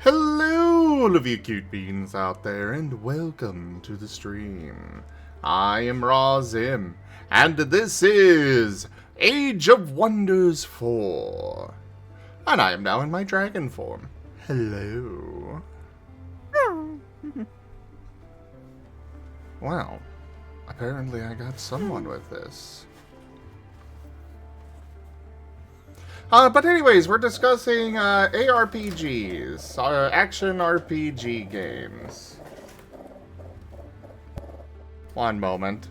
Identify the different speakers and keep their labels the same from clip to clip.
Speaker 1: Hello, all of you cute beans out there, and welcome to the stream. I am Raw Zim, and this is Age of Wonders 4. And I am now in my dragon form. Hello. Well, apparently I got someone with this. But anyways, we're discussing ARPGs, action RPG games. One moment.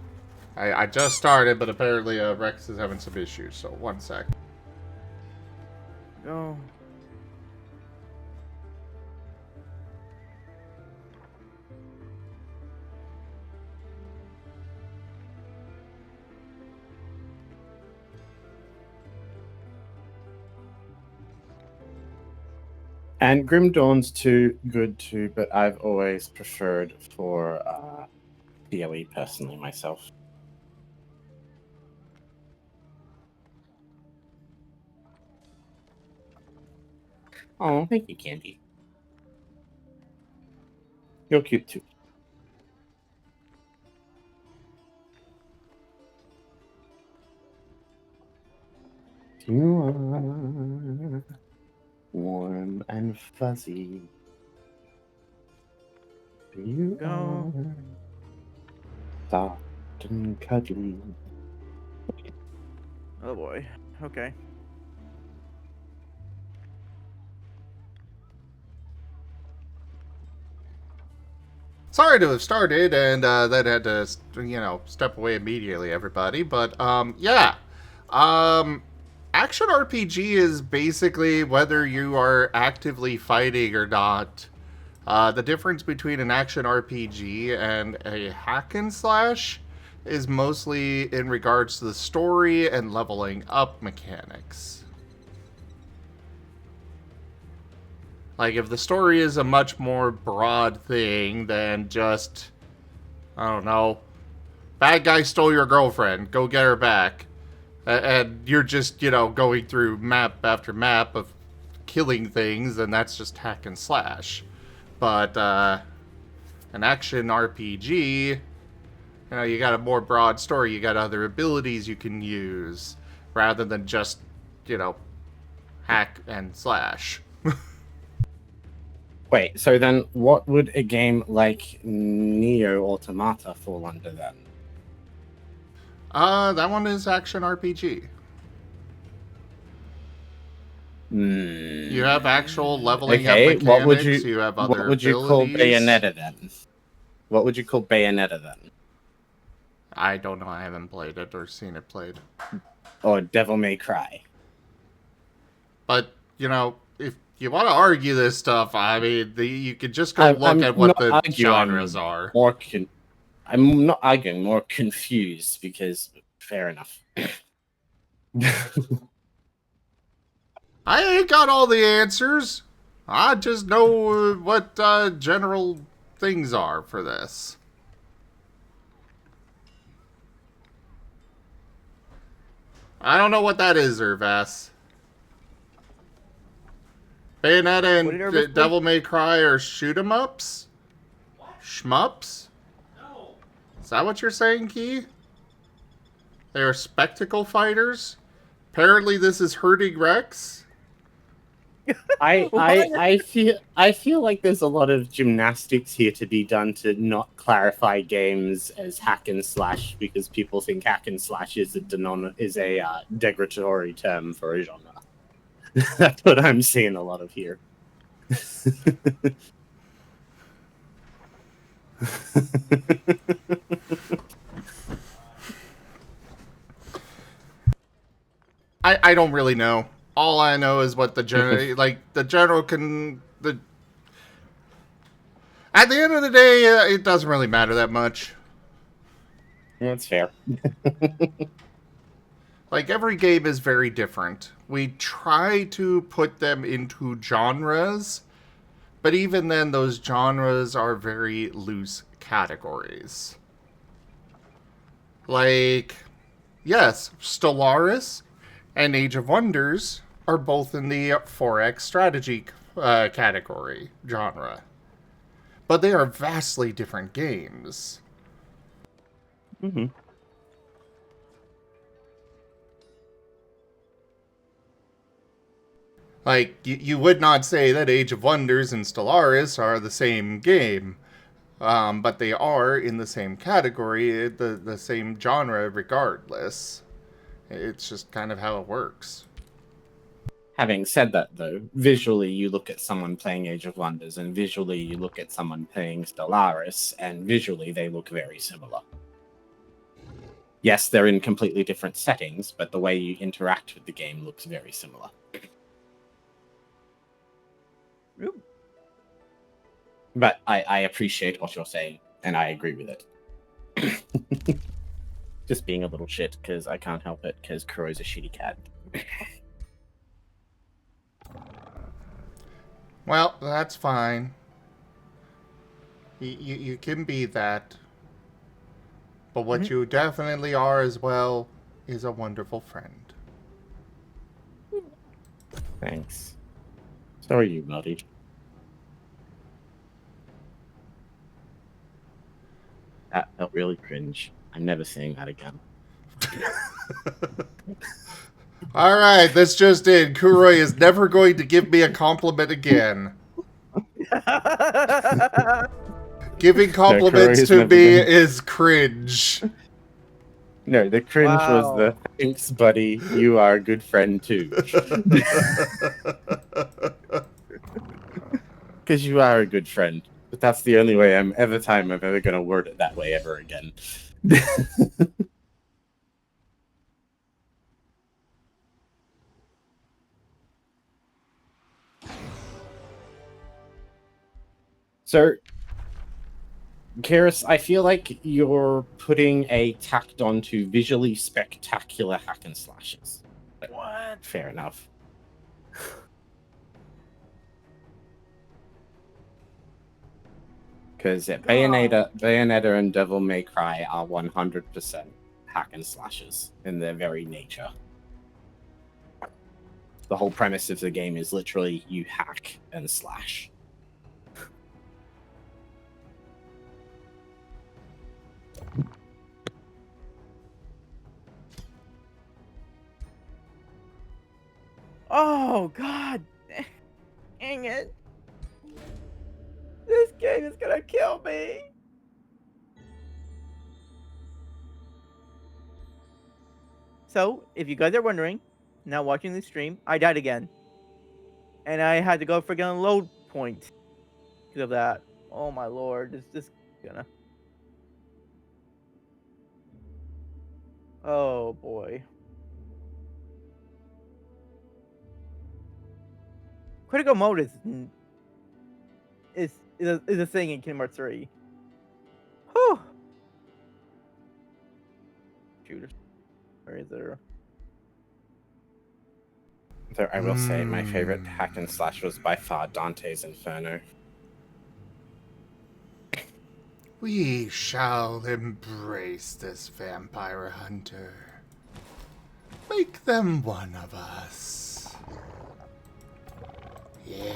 Speaker 1: I just started, but apparently Rex is having some issues, so one sec.
Speaker 2: Go.
Speaker 3: And Grim Dawn's too good too, but I've always preferred for PoE personally myself. Oh, thank you, Candy. You're cute too. You are warm and fuzzy. You
Speaker 2: Go.
Speaker 3: are soft and cuddly.
Speaker 2: Oh boy. Okay.
Speaker 1: Sorry to have started and then had to, step away immediately, everybody. But, yeah. Action RPG is basically whether you are actively fighting or not. The difference between an action RPG and a hack and slash is mostly in regards to the story and leveling up mechanics. Like, if the story is a much more broad thing than just, I don't know, bad guy stole your girlfriend, go get her back. And you're just, going through map after map of killing things, and that's just hack and slash. But, an action RPG, you got a more broad story, you got other abilities you can use, rather than just, hack and slash.
Speaker 3: Wait, so then what would a game like Neo Automata fall under then?
Speaker 1: That one is action RPG. You have actual leveling up mechanics. You have other
Speaker 3: what would you call Bayonetta then? What would you call Bayonetta then?
Speaker 1: I don't know. I haven't played it or seen it played.
Speaker 3: Or Devil May Cry.
Speaker 1: But if you want to argue this stuff, I mean, you could just go look at what the genres are.
Speaker 3: I'm not arguing, more confused, because fair enough.
Speaker 1: I ain't got all the answers. I just know what general things are for this. I don't know what that is, Urvas. Bayonetta and Devil May Cry are shoot-em-ups? Shmups? No. Is that what you're saying, Key? They are spectacle fighters? Apparently this is hurting Rex?
Speaker 3: I feel like there's a lot of gymnastics here to be done to not clarify games as hack and slash, because people think hack and slash is a degradatory term for a genre. That's what I'm seeing a lot of here.
Speaker 1: I don't really know. All I know is what the general, at the end of the day, it doesn't really matter that much.
Speaker 3: That's fair.
Speaker 1: Like, every game is very different. We try to put them into genres, but even then, those genres are very loose categories. Like, yes, Stellaris and Age of Wonders are both in the 4X strategy category genre. But they are vastly different games.
Speaker 3: Mm-hmm.
Speaker 1: Like, you would not say that Age of Wonders and Stellaris are the same game. But they are in the same category, the same genre regardless. It's just kind of how it works.
Speaker 3: Having said that, though, visually you look at someone playing Age of Wonders, and visually you look at someone playing Stellaris, and visually they look very similar. Yes, they're in completely different settings, but the way you interact with the game looks very similar.
Speaker 2: Ooh.
Speaker 3: But I appreciate what you're saying, and I agree with it. Just being a little shit, because I can't help it, because Kuro's a shitty cat.
Speaker 1: Well, that's fine. You can be that. But what you definitely are as well is a wonderful friend.
Speaker 3: Thanks. So are you, buddy. That felt really cringe. I'm never saying that again.
Speaker 1: Alright, this just in. Kuroi is never going to give me a compliment again. Giving compliments to me is cringe.
Speaker 3: No, the cringe was the thanks, buddy. You are a good friend too. Because you are a good friend. But that's the only way I'm ever going to word it that way ever again. So, Karis, I feel like you're putting a tacked onto visually spectacular hack and slashes. But
Speaker 2: What?
Speaker 3: fair enough. Because Bayonetta and Devil May Cry are 100% hack and slashes in their very nature. The whole premise of the game is literally you hack and slash.
Speaker 2: Oh God! Dang it! This game is gonna kill me. So, if you guys are wondering, now watching the stream, I died again, and I had to go freaking load point because of that. Oh my lord! Is this gonna? Oh boy. Critical mode is a thing in Kingdom Hearts 3. Whew. Shooters. Where is there?
Speaker 3: Though I will say my favorite hack and slash was by far Dante's Inferno.
Speaker 1: We shall embrace this vampire hunter. Make them one of us. Yes.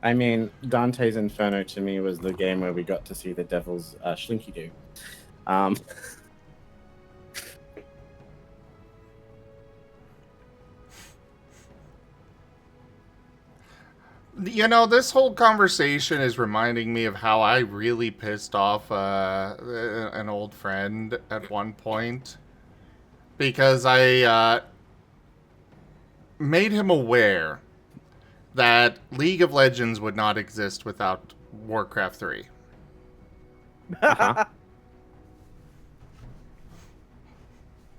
Speaker 3: I mean, Dante's Inferno to me was the game where we got to see the devil's Slinky Doo.
Speaker 1: You know, this whole conversation is reminding me of how I really pissed off an old friend at one point. Because I made him aware that League of Legends would not exist without Warcraft 3.
Speaker 3: Uh-huh.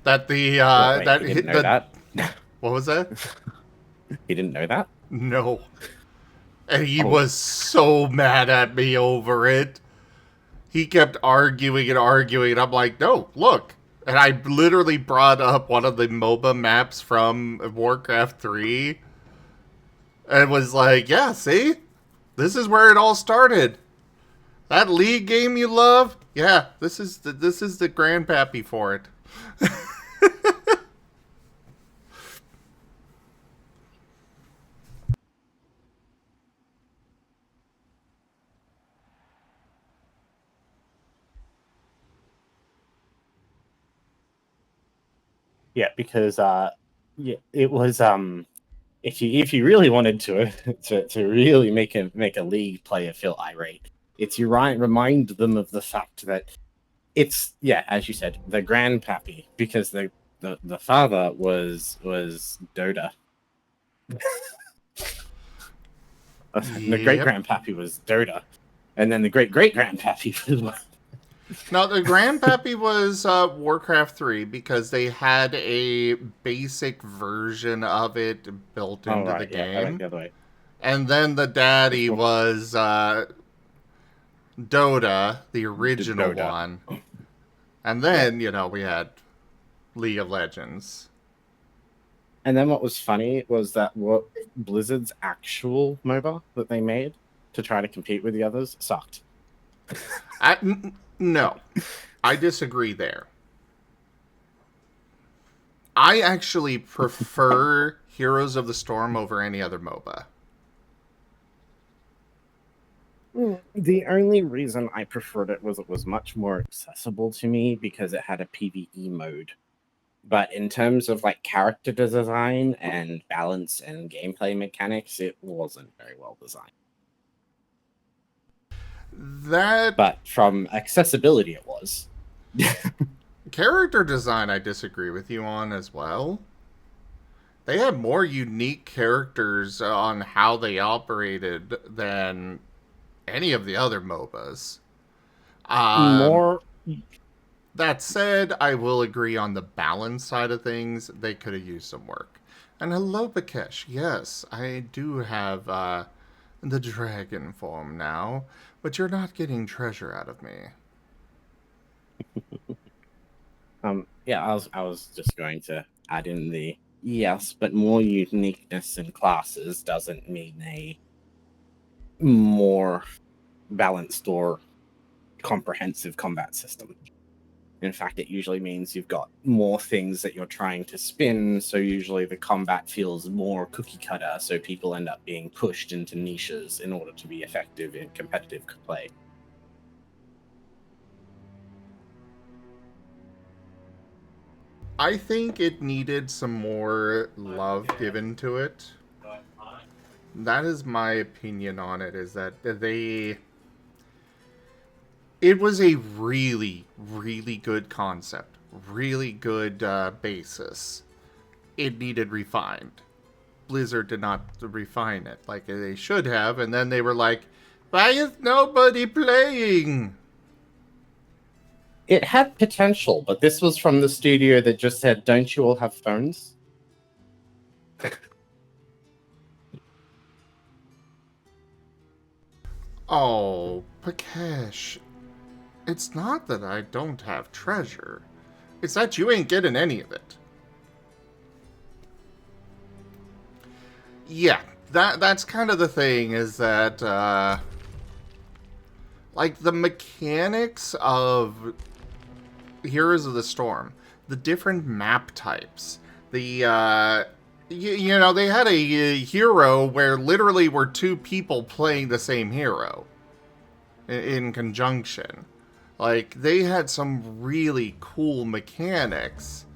Speaker 1: That the
Speaker 3: Wait,
Speaker 1: that
Speaker 3: he didn't know that?
Speaker 1: What was that?
Speaker 3: He didn't know that?
Speaker 1: No. And he was so mad at me over it. He kept arguing and arguing, and I'm like, no, look, And I literally brought up one of the MOBA maps from Warcraft 3 and was like, yeah, see? This is where it all started. That League game you love? Yeah, this is the grandpappy for it.
Speaker 3: Yeah, because yeah, it was if you really wanted to really make a League player feel irate, it's you remind them of the fact that it's, yeah, as you said, the grandpappy, because the father was Dota. The great grandpappy was Dota, and then the great grandpappy was.
Speaker 1: No, the grandpappy was Warcraft 3 because they had a basic version of it built into the game.
Speaker 3: Yeah, I went the other way.
Speaker 1: And then the daddy was Dota, the original one. And then, we had League of Legends.
Speaker 3: And then what was funny was that what Blizzard's actual MOBA that they made to try to compete with the others sucked.
Speaker 1: No, I disagree there. I actually prefer Heroes of the Storm over any other MOBA.
Speaker 3: The only reason I preferred it was it was much more accessible to me because it had a PvE mode. But in terms of like character design and balance and gameplay mechanics, it wasn't very well designed. But from accessibility, it was.
Speaker 1: Character design, I disagree with you on as well. They had more unique characters on how they operated than any of the other MOBAs. That said, I will agree on the balance side of things. They could have used some work. And hello, Bakesh. Yes, I do have the dragon form now, but you're not getting treasure out of me.
Speaker 3: Yeah, I was just going to add in the yes, but more uniqueness in classes doesn't mean a more balanced or comprehensive combat system. In fact, it usually means you've got more things that you're trying to spin, so usually the combat feels more cookie cutter, so people end up being pushed into niches in order to be effective in competitive play.
Speaker 1: I think it needed some more love given to it. That is my opinion on it, is that it was a really, really good concept. Really good basis. It needed refined. Blizzard did not refine it like they should have, and then they were like, why is nobody playing?
Speaker 3: It had potential, but this was from the studio that just said, don't you all have phones?
Speaker 1: Oh, Pakesh. It's not that I don't have treasure. It's that you ain't getting any of it. Yeah, that's kind of the thing, is that, like, the mechanics of Heroes of the Storm, the different map types, the, you know, they had a hero where literally were two people playing the same hero in conjunction. Like, they had some really cool mechanics.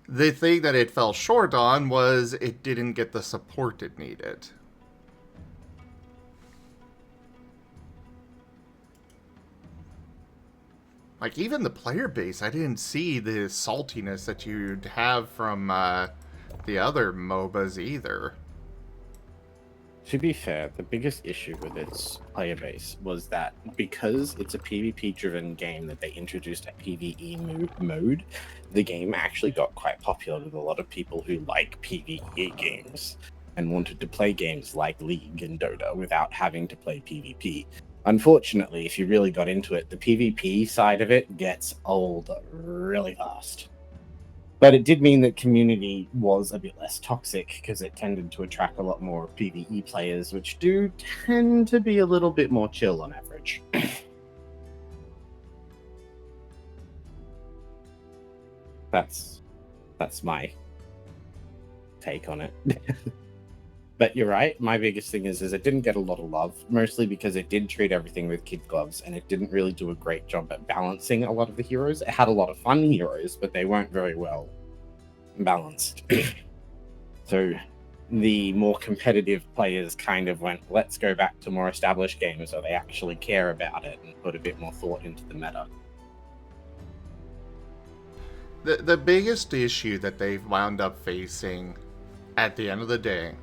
Speaker 1: The thing that it fell short on was it didn't get the support it needed. Like, even the player base, I didn't see the saltiness that you'd have from the other MOBAs either.
Speaker 3: To be fair, the biggest issue with its player base was that because it's a PvP-driven game that they introduced a PvE mode, the game actually got quite popular with a lot of people who like PvE games and wanted to play games like League and Dota without having to play PvP. Unfortunately, if you really got into it, the PvP side of it gets old really fast. But it did mean that community was a bit less toxic because it tended to attract a lot more PvE players, which do tend to be a little bit more chill on average. That's my take on it. But you're right. My biggest thing is it didn't get a lot of love, mostly because it did treat everything with kid gloves, and it didn't really do a great job at balancing a lot of the heroes. It had a lot of fun heroes, but they weren't very well balanced. So the more competitive players kind of went, let's go back to more established games where they actually care about it and put a bit more thought into the meta.
Speaker 1: The biggest issue that they've wound up facing at the end of the day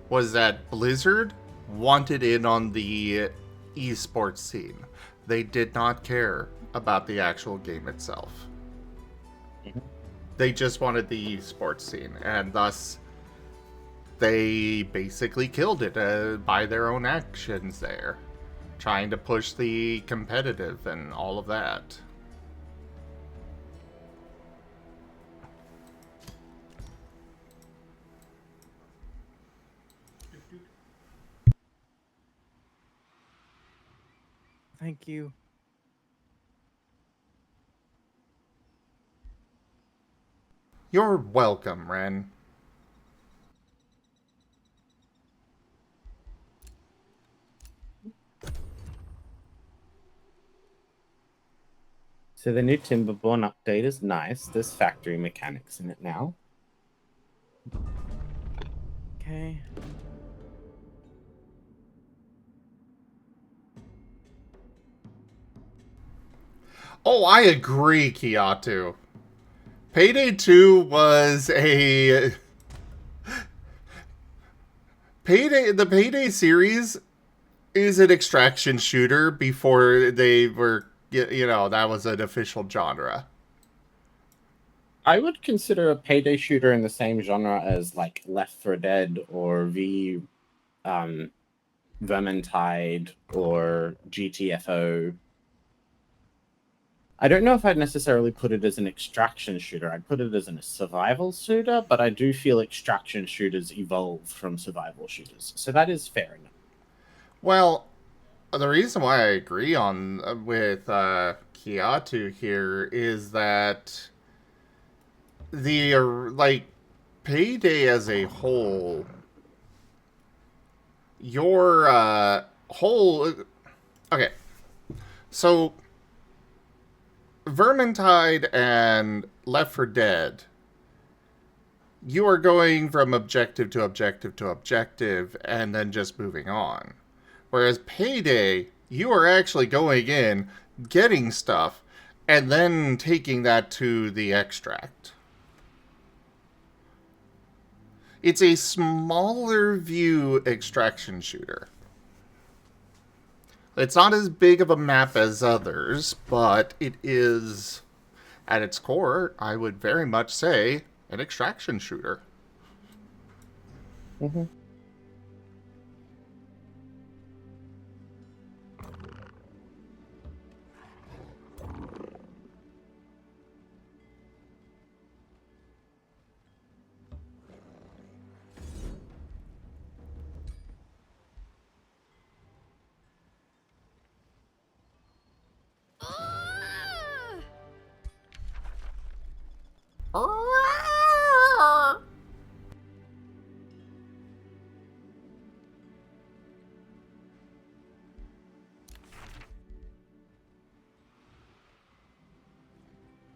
Speaker 1: was that Blizzard wanted in on the esports scene. They did not care about the actual game itself.
Speaker 3: Mm-hmm.
Speaker 1: They just wanted the esports scene, and thus they basically killed it by their own actions there, trying to push the competitive and all of that.
Speaker 2: Thank you.
Speaker 1: You're welcome, Ren.
Speaker 3: So the new Timberborn update is nice. There's factory mechanics in it now.
Speaker 2: Okay.
Speaker 1: Oh, I agree, Kiatu. Payday 2 was a... The Payday series is an extraction shooter before they were, that was an official genre.
Speaker 3: I would consider a payday shooter in the same genre as like Left 4 Dead or Vermintide or GTFO. I don't know if I'd necessarily put it as an extraction shooter. I'd put it as a survival shooter, but I do feel extraction shooters evolved from survival shooters. So that is fair enough.
Speaker 1: Well, the reason why I agree with Kiatu here is that the Payday as a whole, your whole okay, so Vermintide and Left 4 Dead, you are going from objective to objective to objective and then just moving on. Whereas Payday, you are actually going in, getting stuff, and then taking that to the extract. It's a smaller view extraction shooter. It's not as big of a map as others, but it is, at its core, I would very much say, an extraction shooter.
Speaker 3: Mm-hmm.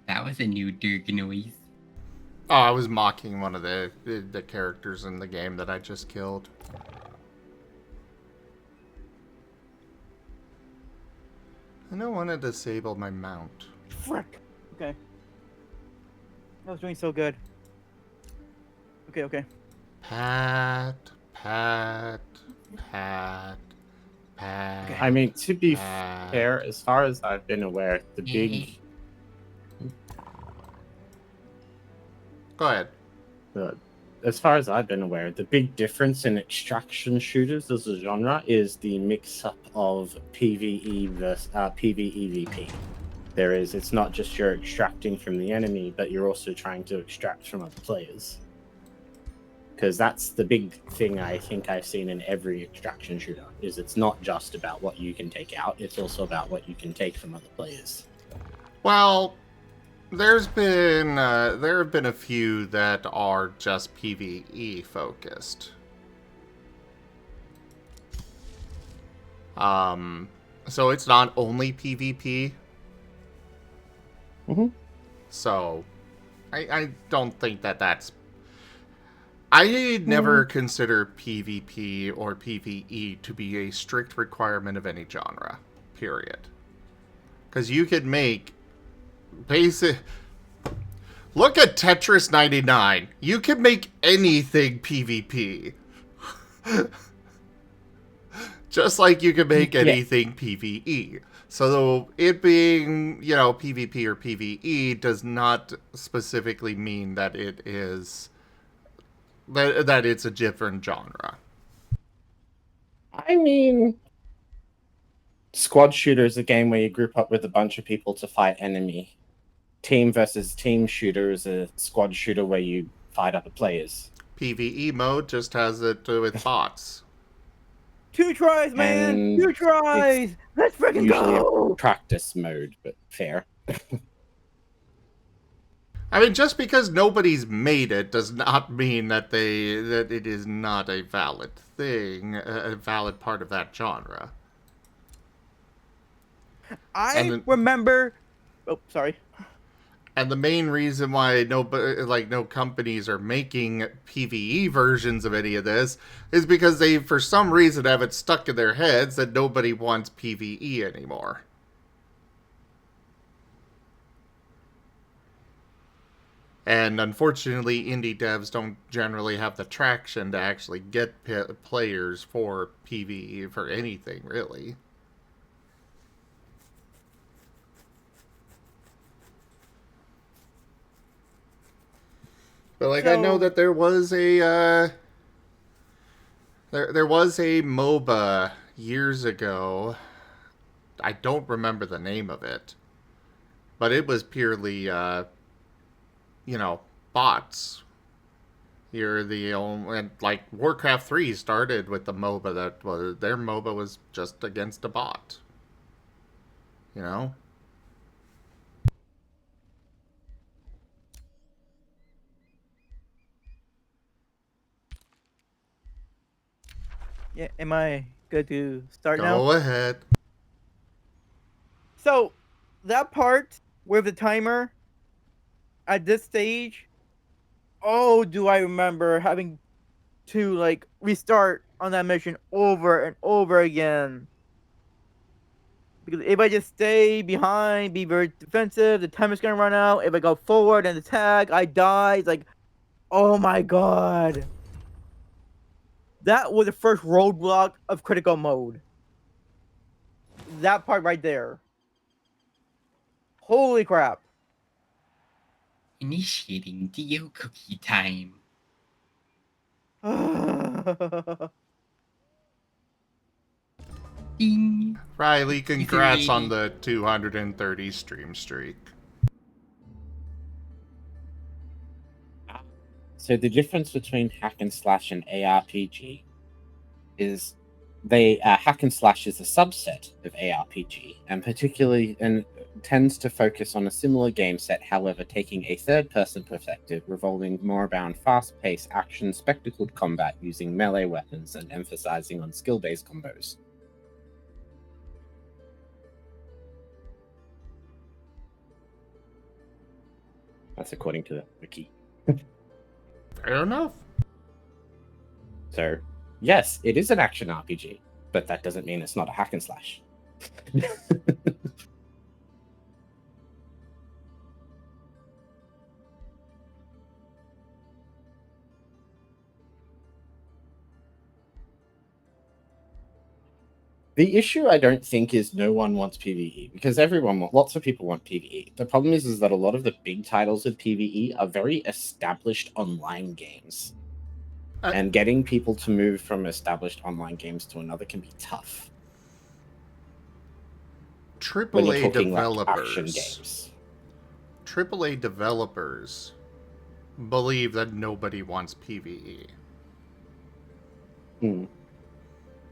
Speaker 4: That was a new Dirk noise.
Speaker 1: Oh, I was mocking one of the characters in the game that I just killed. I don't want to disable my mount.
Speaker 2: Frick. Okay. I was doing so good. Okay.
Speaker 1: Pat. Okay.
Speaker 3: I mean, to be fair, as far as I've been aware, the big...
Speaker 1: Go ahead.
Speaker 3: as far as I've been aware, the big difference in extraction shooters as a genre is the mix-up of PvE versus PvEVP. It's not just you're extracting from the enemy, but you're also trying to extract from other players. Because that's the big thing I think I've seen in every extraction shooter, is it's not just about what you can take out, it's also about what you can take from other players.
Speaker 1: Well, there have been a few that are just PvE focused. So it's not only PvP.
Speaker 3: Mm-hmm.
Speaker 1: So, I don't think that's... I never consider PvP or PvE to be a strict requirement of any genre, period. Because you could make basic... Look at Tetris 99. You can make anything PvP. Just like you can make anything PvE. So it being, PvP or PvE does not specifically mean that it is... that it's a different genre.
Speaker 3: I mean, squad shooter is a game where you group up with a bunch of people to fight enemy. Team versus team shooter is a squad shooter where you fight other players.
Speaker 1: PvE mode just has it with bots.
Speaker 2: 2 tries, man!
Speaker 3: And
Speaker 2: 2 tries! Let's freaking
Speaker 3: Usually
Speaker 2: go!
Speaker 3: a practice mode, but fair.
Speaker 1: I mean, just because nobody's made it does not mean that it is not a valid thing, a valid part of that genre.
Speaker 2: Remember... Oh, sorry.
Speaker 1: And the main reason why no companies are making PvE versions of any of this is because they, for some reason, have it stuck in their heads that nobody wants PvE anymore. And unfortunately, indie devs don't generally have the traction to actually get players for PvE for anything, really. But I know that there was a there was a MOBA years ago. I don't remember the name of it, but it was purely bots. You're the only, and Warcraft 3 started with the MOBA that was their MOBA was just against a bot.
Speaker 2: Yeah, am I good to start now?
Speaker 1: Go ahead.
Speaker 2: So, that part with the timer, at this stage, do I remember having to, restart on that mission over and over again. Because if I just stay behind, be very defensive, the timer's gonna run out. If I go forward and attack, I die. It's like, oh my god. That was the first roadblock of critical mode. That part right there. Holy crap.
Speaker 4: Initiating Dio cookie time. Ding.
Speaker 1: Riley, congrats on the 230 stream streak.
Speaker 3: So the difference between hack and slash and ARPG is hack and slash is a subset of ARPG, and particularly tends to focus on a similar game set, however taking a third-person perspective, revolving more around fast-paced action spectacled combat using melee weapons and emphasizing on skill-based combos. That's according to the wiki.
Speaker 1: Fair enough.
Speaker 3: So, yes, it is an action RPG, but that doesn't mean it's not a hack and slash. The issue, I don't think, is no one wants PvE, because lots of people want PvE. The problem is that a lot of the big titles of PvE are very established online games. And getting people to move from established online games to another can be tough. When you're
Speaker 1: AAA
Speaker 3: talking like action
Speaker 1: developers.
Speaker 3: games.
Speaker 1: AAA developers believe that nobody wants PvE.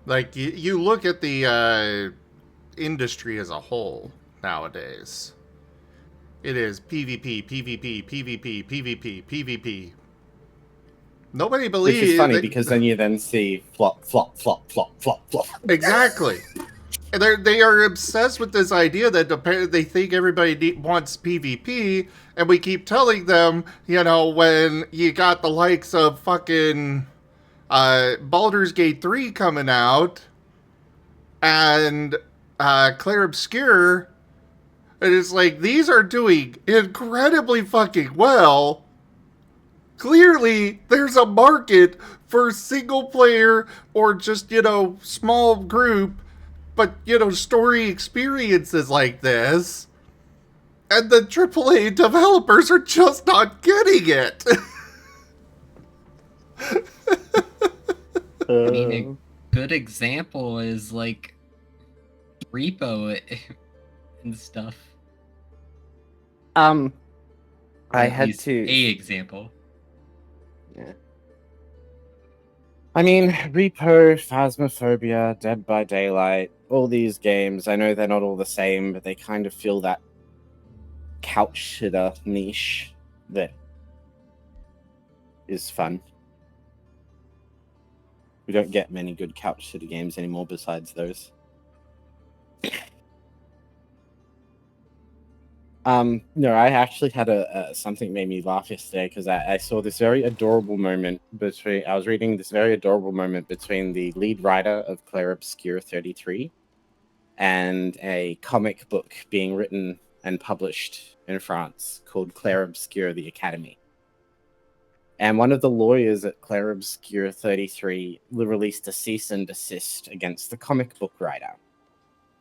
Speaker 1: Like, you look at the industry as a whole nowadays. It is PvP, PvP, PvP, PvP, PvP. Nobody believes...
Speaker 3: Which is funny, because then you then see flop, flop, flop, flop, flop, flop.
Speaker 1: Exactly. And they are obsessed with this idea that they think everybody wants PvP, and we keep telling them, you know, when you got the likes of fucking Baldur's Gate 3 coming out, and Clair Obscur, and it's like, these are doing incredibly fucking well. Clearly, there's a market for single player or just, you know, small group, but, you know, story experiences like this. And the AAA developers are just not getting it.
Speaker 4: I mean, a good example is like Repo and stuff.
Speaker 3: I
Speaker 4: At
Speaker 3: had
Speaker 4: least
Speaker 3: to.
Speaker 4: a example.
Speaker 3: Yeah. I mean, Repo, Phasmophobia, Dead by Daylight, all these games, I know they're not all the same, but they kind of fill that couch sitter niche that is fun. We don't get many good couch sitter games anymore besides those. No, I actually had something made me laugh yesterday because I saw this very adorable moment between. I was reading this very adorable moment between the lead writer of Clair Obscur 33 and a comic book being written and published in France called Clair Obscur: The Academy. And one of the lawyers at Clair Obscur 33 released a cease and desist against the comic book writer.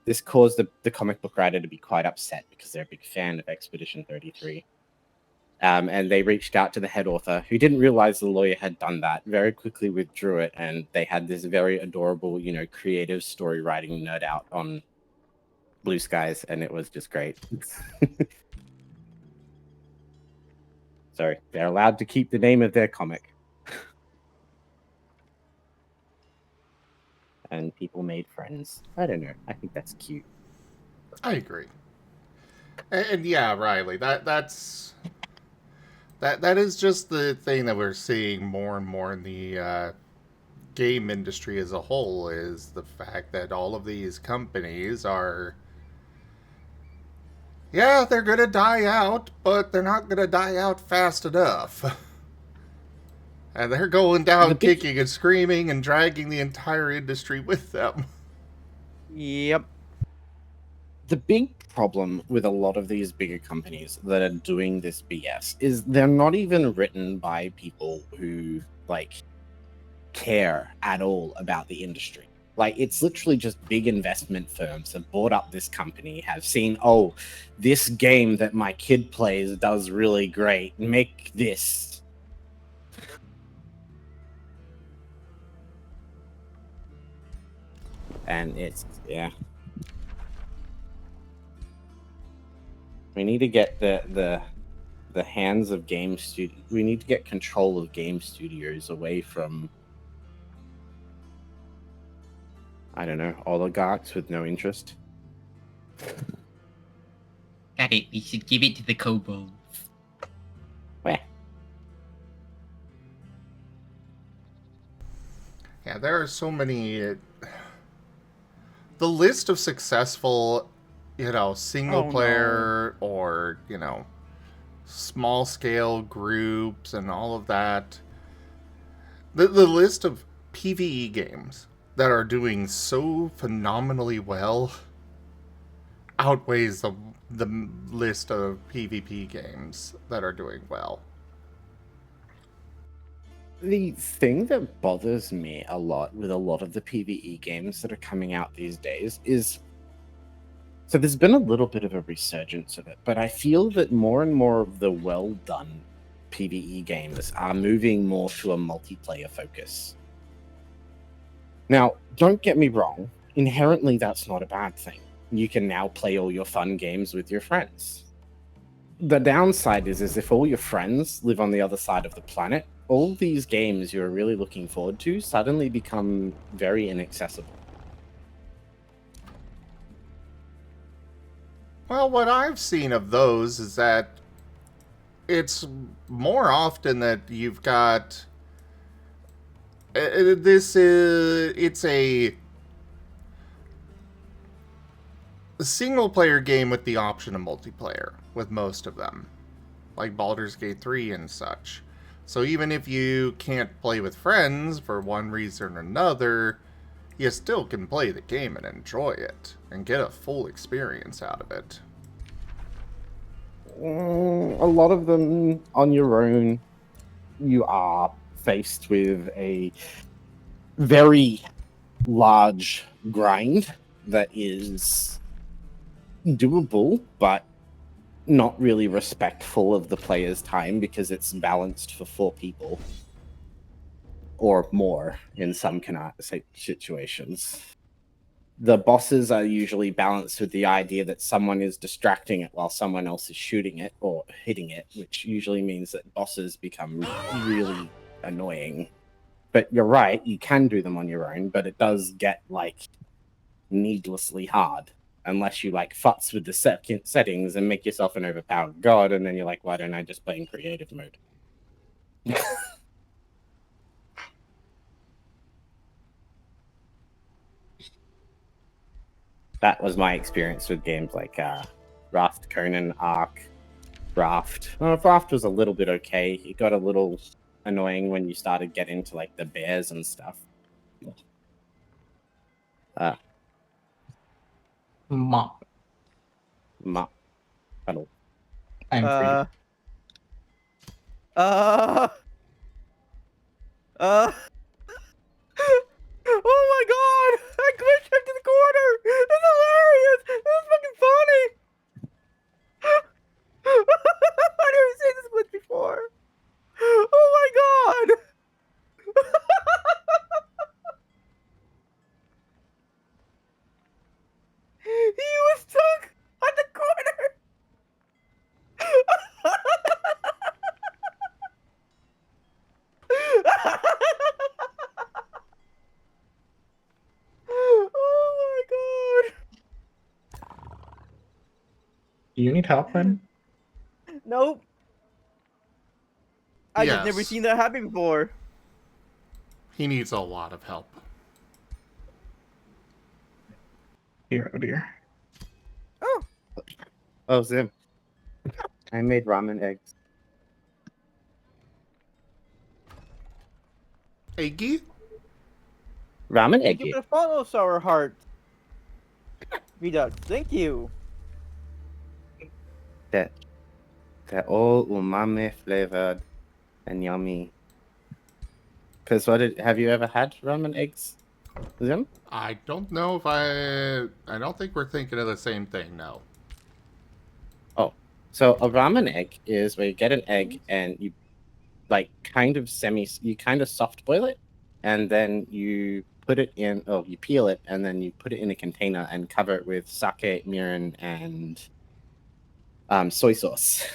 Speaker 3: This caused the comic book writer to be quite upset because they're a big fan of Expedition 33. And they reached out to the head author, who didn't realize the lawyer had done that, very quickly withdrew it, and they had this very adorable, you know, creative story writing nerd out on Blue Skies, and it was just great. Sorry, they're allowed to keep the name of their comic. And people made friends. I don't know. I think that's cute.
Speaker 1: I agree. And yeah, Riley, that is just the thing that we're seeing more and more in the game industry as a whole, is the fact that all of these companies are, yeah, they're gonna die out, but they're not gonna die out fast enough. And they're going down kicking and screaming and dragging the entire industry with them.
Speaker 2: Yep.
Speaker 3: The big problem with a lot of these bigger companies that are doing this BS is they're not even written by people who, like, care at all about the industry. Like, it's literally just big investment firms have bought up this company, have seen, oh, this game that my kid plays does really great, make this. And it's, yeah. We need to get the hands of game studios. We need to get control of game studios away from, I don't know, oligarchs with no interest.
Speaker 4: Got it. We should give it to the kobolds.
Speaker 3: Where?
Speaker 1: Yeah, there are so many. The list of successful, you know, single player or, you know, small scale groups and all of that. The list of PvE games that are doing so phenomenally well outweighs the list of PvP games that are doing well.
Speaker 3: The thing that bothers me a lot with a lot of the PvE games that are coming out these days is, so there's been a little bit of a resurgence of it, but I feel that more and more of the well-done PvE games are moving more to a multiplayer focus. Now, don't get me wrong, inherently that's not a bad thing. You can now play all your fun games with your friends. The downside is if all your friends live on the other side of the planet, all these games you're really looking forward to suddenly become very inaccessible.
Speaker 1: Well, what I've seen of those is that it's more often that you've got it's a single player game with the option of multiplayer with most of them, like Baldur's Gate 3 and such. So even if you can't play with friends for one reason or another, you still can play the game and enjoy it and get a full experience out of it.
Speaker 3: A lot of them on your own, you are faced with a very large grind that is doable, but not really respectful of the player's time because it's balanced for 4 people or more in some situations. The bosses are usually balanced with the idea that someone is distracting it while someone else is shooting it or hitting it, which usually means that bosses become really annoying. But you're right, you can do them on your own, but it does get, like, needlessly hard. Unless you, like, futz with the settings and make yourself an overpowered god, and then you're like, why don't I just play in creative mode? That was my experience with games like Raft, Conan, Ark, Raft. Raft was a little bit okay. It got a little annoying when you started getting into like the bears and stuff. Hello.
Speaker 5: I'm free.
Speaker 2: Oh my god! I glitched into the corner! That's hilarious! That's fucking funny! I've never seen this glitch before! Oh my god! He was stuck at the corner! Oh my god!
Speaker 5: Do you need help, then?
Speaker 2: Nope. I just never
Speaker 1: Yes.
Speaker 2: seen that happen before.
Speaker 1: He needs a lot of help.
Speaker 5: Here, oh dear.
Speaker 3: Oh, Zim. I made ramen eggs.
Speaker 1: Eggy?
Speaker 3: Ramen
Speaker 2: Thank you
Speaker 3: eggy.
Speaker 2: for the follow, Sour Heart. Redux, thank you.
Speaker 3: They're all umami flavored and yummy. Because have you ever had ramen eggs, Zim?
Speaker 1: I don't know if I don't think we're thinking of the same thing, no.
Speaker 3: So a ramen egg is where you get an egg and you like you kind of soft boil it, and then you put it in, you peel it, and then you put it in a container and cover it with sake, mirin, and soy sauce.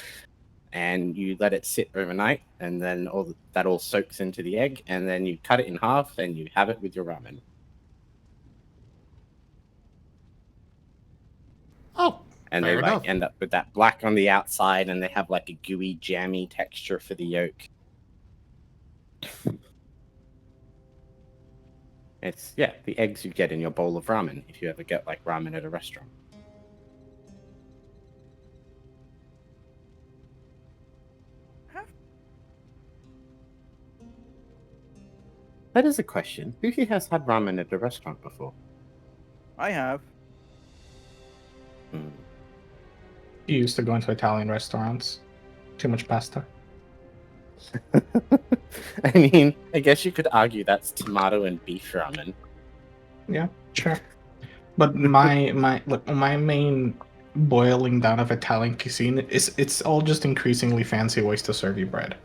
Speaker 3: And you let it sit overnight, and then that all soaks into the egg, and then you cut it in half and you have it with your ramen.
Speaker 1: Oh,
Speaker 3: And
Speaker 1: fair
Speaker 3: they
Speaker 1: enough.
Speaker 3: end up with that black on the outside, and they have like a gooey, jammy texture for the yolk. It's the eggs you get in your bowl of ramen if you ever get like ramen at a restaurant. That is a question. Who here has had ramen at a restaurant before?
Speaker 2: I have.
Speaker 5: You used to go into Italian restaurants. Too much pasta.
Speaker 3: I mean, I guess you could argue that's tomato and beef ramen.
Speaker 5: Yeah, sure. But my main boiling down of Italian cuisine is it's all just increasingly fancy ways to serve you bread.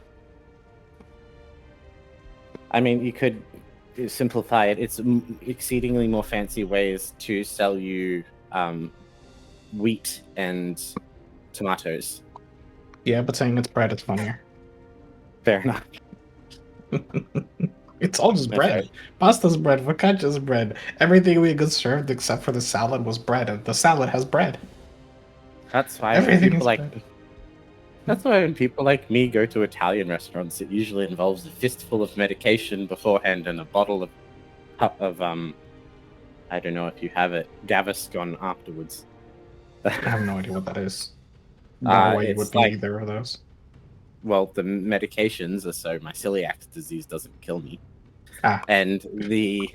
Speaker 3: I mean, you could simplify it. It's exceedingly more fancy ways to sell you wheat and tomatoes.
Speaker 5: Yeah, but saying it's bread is funnier.
Speaker 3: Fair enough.
Speaker 5: It's all just
Speaker 3: No,
Speaker 5: bread. Pasta's bread, focaccia's bread. Everything we got served except for the salad was bread, and the salad has bread.
Speaker 3: That's why
Speaker 5: Everything
Speaker 3: people
Speaker 5: is
Speaker 3: like.
Speaker 5: bread.
Speaker 3: That's why when people like me go to Italian restaurants, it usually involves a fistful of medication beforehand and a bottle of I don't know if you have it, Gaviscon afterwards.
Speaker 5: I have no idea what that is. Don't know why you
Speaker 3: It's
Speaker 5: would
Speaker 3: like-
Speaker 5: need either of those.
Speaker 3: Well, the medications are so my celiac disease doesn't kill me.
Speaker 5: Ah.
Speaker 3: And the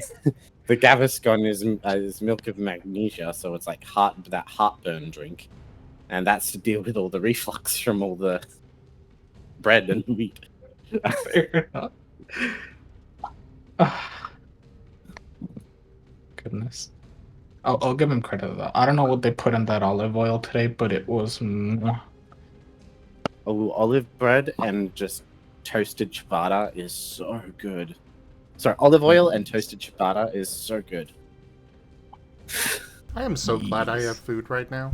Speaker 3: Gaviscon is milk of magnesia, so it's like that heartburn drink, and that's to deal with all the reflux from all the bread and wheat.
Speaker 5: Fair enough. Ah. Goodness. I'll give him credit though. I don't know what they put in that olive oil today, but it was.
Speaker 3: Oh, olive bread and just toasted ciabatta is so good. Sorry, olive oil and toasted ciabatta is so good.
Speaker 1: I am so glad I have food right now.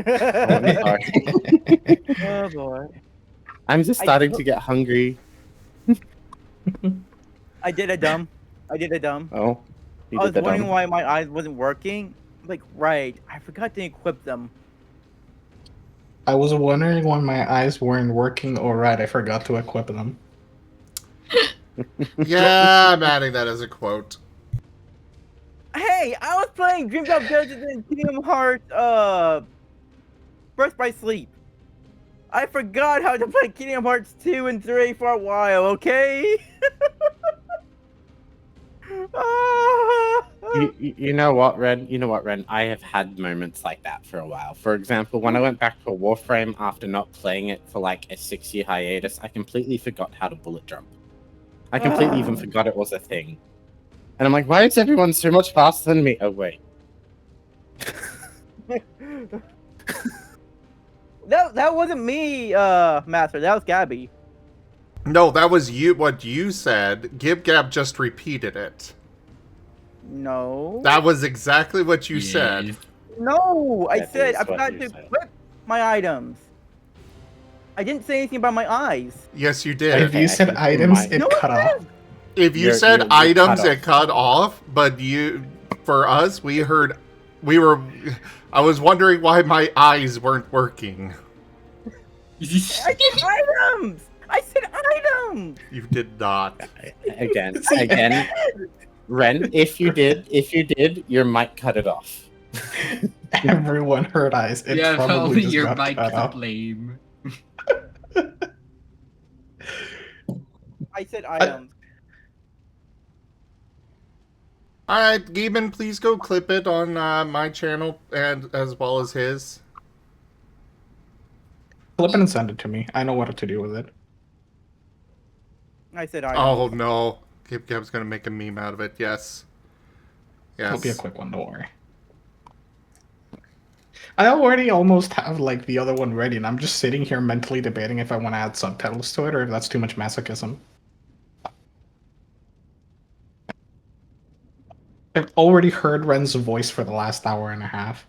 Speaker 3: Oh, I'm sorry.
Speaker 2: Oh boy.
Speaker 3: I'm just starting to get hungry.
Speaker 2: I did a dumb.
Speaker 3: Oh, you
Speaker 2: I was
Speaker 3: did the
Speaker 2: wondering
Speaker 3: dumb.
Speaker 2: why my eyes wasn't working. Like, right, I forgot to equip them.
Speaker 5: I was wondering why my eyes weren't working. Alright, I forgot to equip them.
Speaker 1: Yeah, I'm adding that as a quote.
Speaker 2: Hey, I was playing Dreams of Dungeons and Kingdom Hearts, Birth by Sleep. I forgot how to play Kingdom Hearts 2 and 3 for a while, okay?
Speaker 3: You know what, Ren? I have had moments like that for a while. For example, when I went back to Warframe after not playing it for like a 6-year hiatus, I completely forgot how to bullet jump. I completely even forgot it was a thing. And I'm like, why is everyone so much faster than me? Oh, wait.
Speaker 2: That wasn't me, Master. That was Gabby.
Speaker 1: No, that was you. What you said. Gib Gab just repeated it.
Speaker 2: No.
Speaker 1: That was exactly what you
Speaker 4: Yeah.
Speaker 1: said.
Speaker 2: No, I
Speaker 3: That
Speaker 2: said
Speaker 3: is
Speaker 2: I
Speaker 3: what
Speaker 2: forgot
Speaker 3: you
Speaker 2: to
Speaker 3: said.
Speaker 2: equip my items. I didn't say anything about my eyes.
Speaker 1: Yes, you
Speaker 5: If
Speaker 1: did.
Speaker 3: Okay,
Speaker 5: you
Speaker 3: I
Speaker 5: said
Speaker 3: think
Speaker 5: items,
Speaker 3: you
Speaker 5: it
Speaker 2: No,
Speaker 5: cut
Speaker 2: it
Speaker 5: off.
Speaker 1: If you
Speaker 3: You're
Speaker 1: said
Speaker 3: cut
Speaker 1: items,
Speaker 3: off.
Speaker 1: it cut off. But for us, I was wondering why my eyes weren't working.
Speaker 2: I said items. I said items.
Speaker 1: You did not.
Speaker 3: Again, Ren, if you did, your mic cut it off.
Speaker 5: Everyone heard eyes. It
Speaker 4: Yeah,
Speaker 5: probably
Speaker 4: probably
Speaker 5: just
Speaker 4: your
Speaker 5: got
Speaker 4: mic
Speaker 5: cut
Speaker 4: to
Speaker 5: off.
Speaker 4: blame.
Speaker 2: I said items.
Speaker 1: Alright, Gaben, please go clip it on my channel and as well as his.
Speaker 5: Flip it and send it to me. I know what to do with it.
Speaker 2: I said items.
Speaker 1: Oh no. Gib Gab's gonna make a meme out of it, yes.
Speaker 5: It'll be a
Speaker 1: Yes.
Speaker 5: quick one, don't worry. I already almost have like the other one ready, and I'm just sitting here mentally debating if I want to add subtitles to it or if that's too much masochism. I've already heard Ren's voice for the last hour and a half.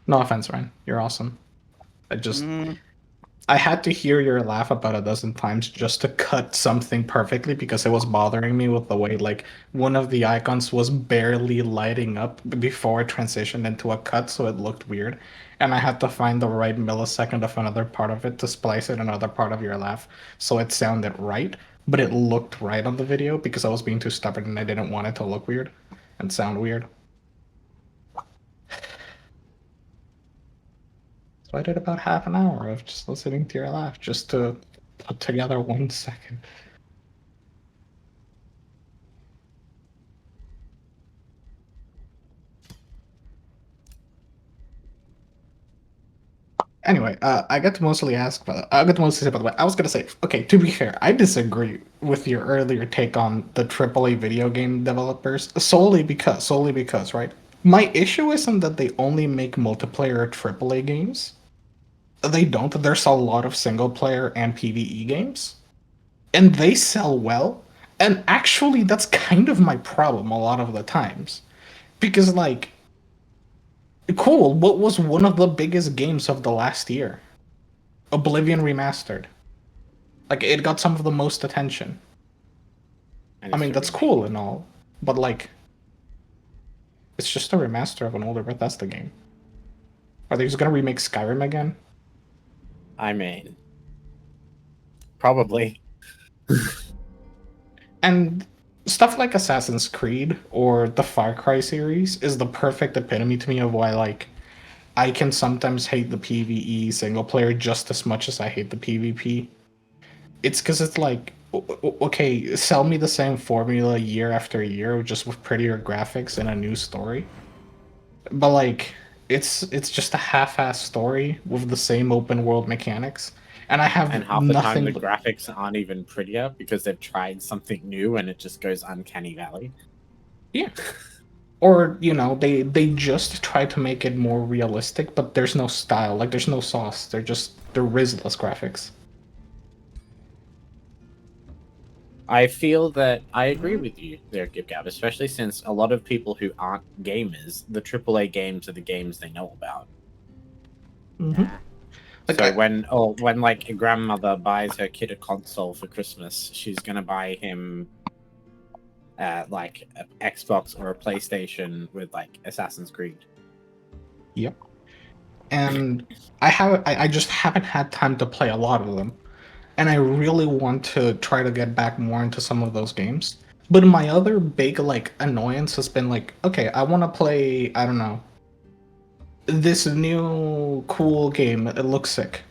Speaker 5: No offense, Ren. You're awesome. I had to hear your laugh about a dozen times just to cut something perfectly because it was bothering me with the way like one of the icons was barely lighting up before it transitioned into a cut, so it looked weird. And I had to find the right millisecond of another part of it to splice it another part of your laugh so it sounded right, but it looked right on the video because I was being too stubborn and I didn't want it to look weird and sound weird. So I did about half an hour of just listening to your laugh just to put together 1 second. Anyway, I get to mostly ask, but I get to mostly say, by the way, I was gonna say, okay, to be fair, I disagree with your earlier take on the AAA video game developers solely because, right? My issue isn't that they only make multiplayer AAA games. They don't. There's a lot of single player and PvE games, and they sell well. And actually, that's kind of my problem a lot of the times, because like, cool. What was one of the biggest games of the last year? Oblivion Remastered. Like, it got some of the most attention.
Speaker 3: And
Speaker 5: I
Speaker 3: it's
Speaker 5: mean,
Speaker 3: a
Speaker 5: that's
Speaker 3: remake.
Speaker 5: cool and all, but like, it's just a remaster of an older Bethesda game. Are they just gonna remake Skyrim again?
Speaker 3: I mean, probably.
Speaker 5: And stuff like Assassin's Creed or the Far Cry series is the perfect epitome to me of why, like, I can sometimes hate the PvE single player just as much as I hate the PvP. It's because it's like, okay, sell me the same formula year after year, just with prettier graphics and a new story. But like, it's just a half-ass story with the same open world mechanics, and I
Speaker 3: And
Speaker 5: have
Speaker 3: half the time,
Speaker 5: nothing
Speaker 3: the
Speaker 5: but
Speaker 3: graphics aren't even prettier because they've tried something new and it just goes uncanny valley.
Speaker 5: yeah. Or they just try to make it more realistic, but there's no style, like there's no sauce. They're Rizless graphics.
Speaker 3: I feel that I agree with you there, GibGab, especially since a lot of people who aren't gamers, the AAA games are the games they know about.
Speaker 5: Mm-hmm. Like
Speaker 3: So when like a grandmother buys her kid a console for Christmas, she's gonna buy him like an Xbox or a PlayStation with like Assassin's Creed.
Speaker 5: yep. And I just haven't had time to play a lot of them, and I really want to try to get back more into some of those games. But my other big like annoyance has been like, okay, I want to play, I don't know, this new cool game. It looks sick.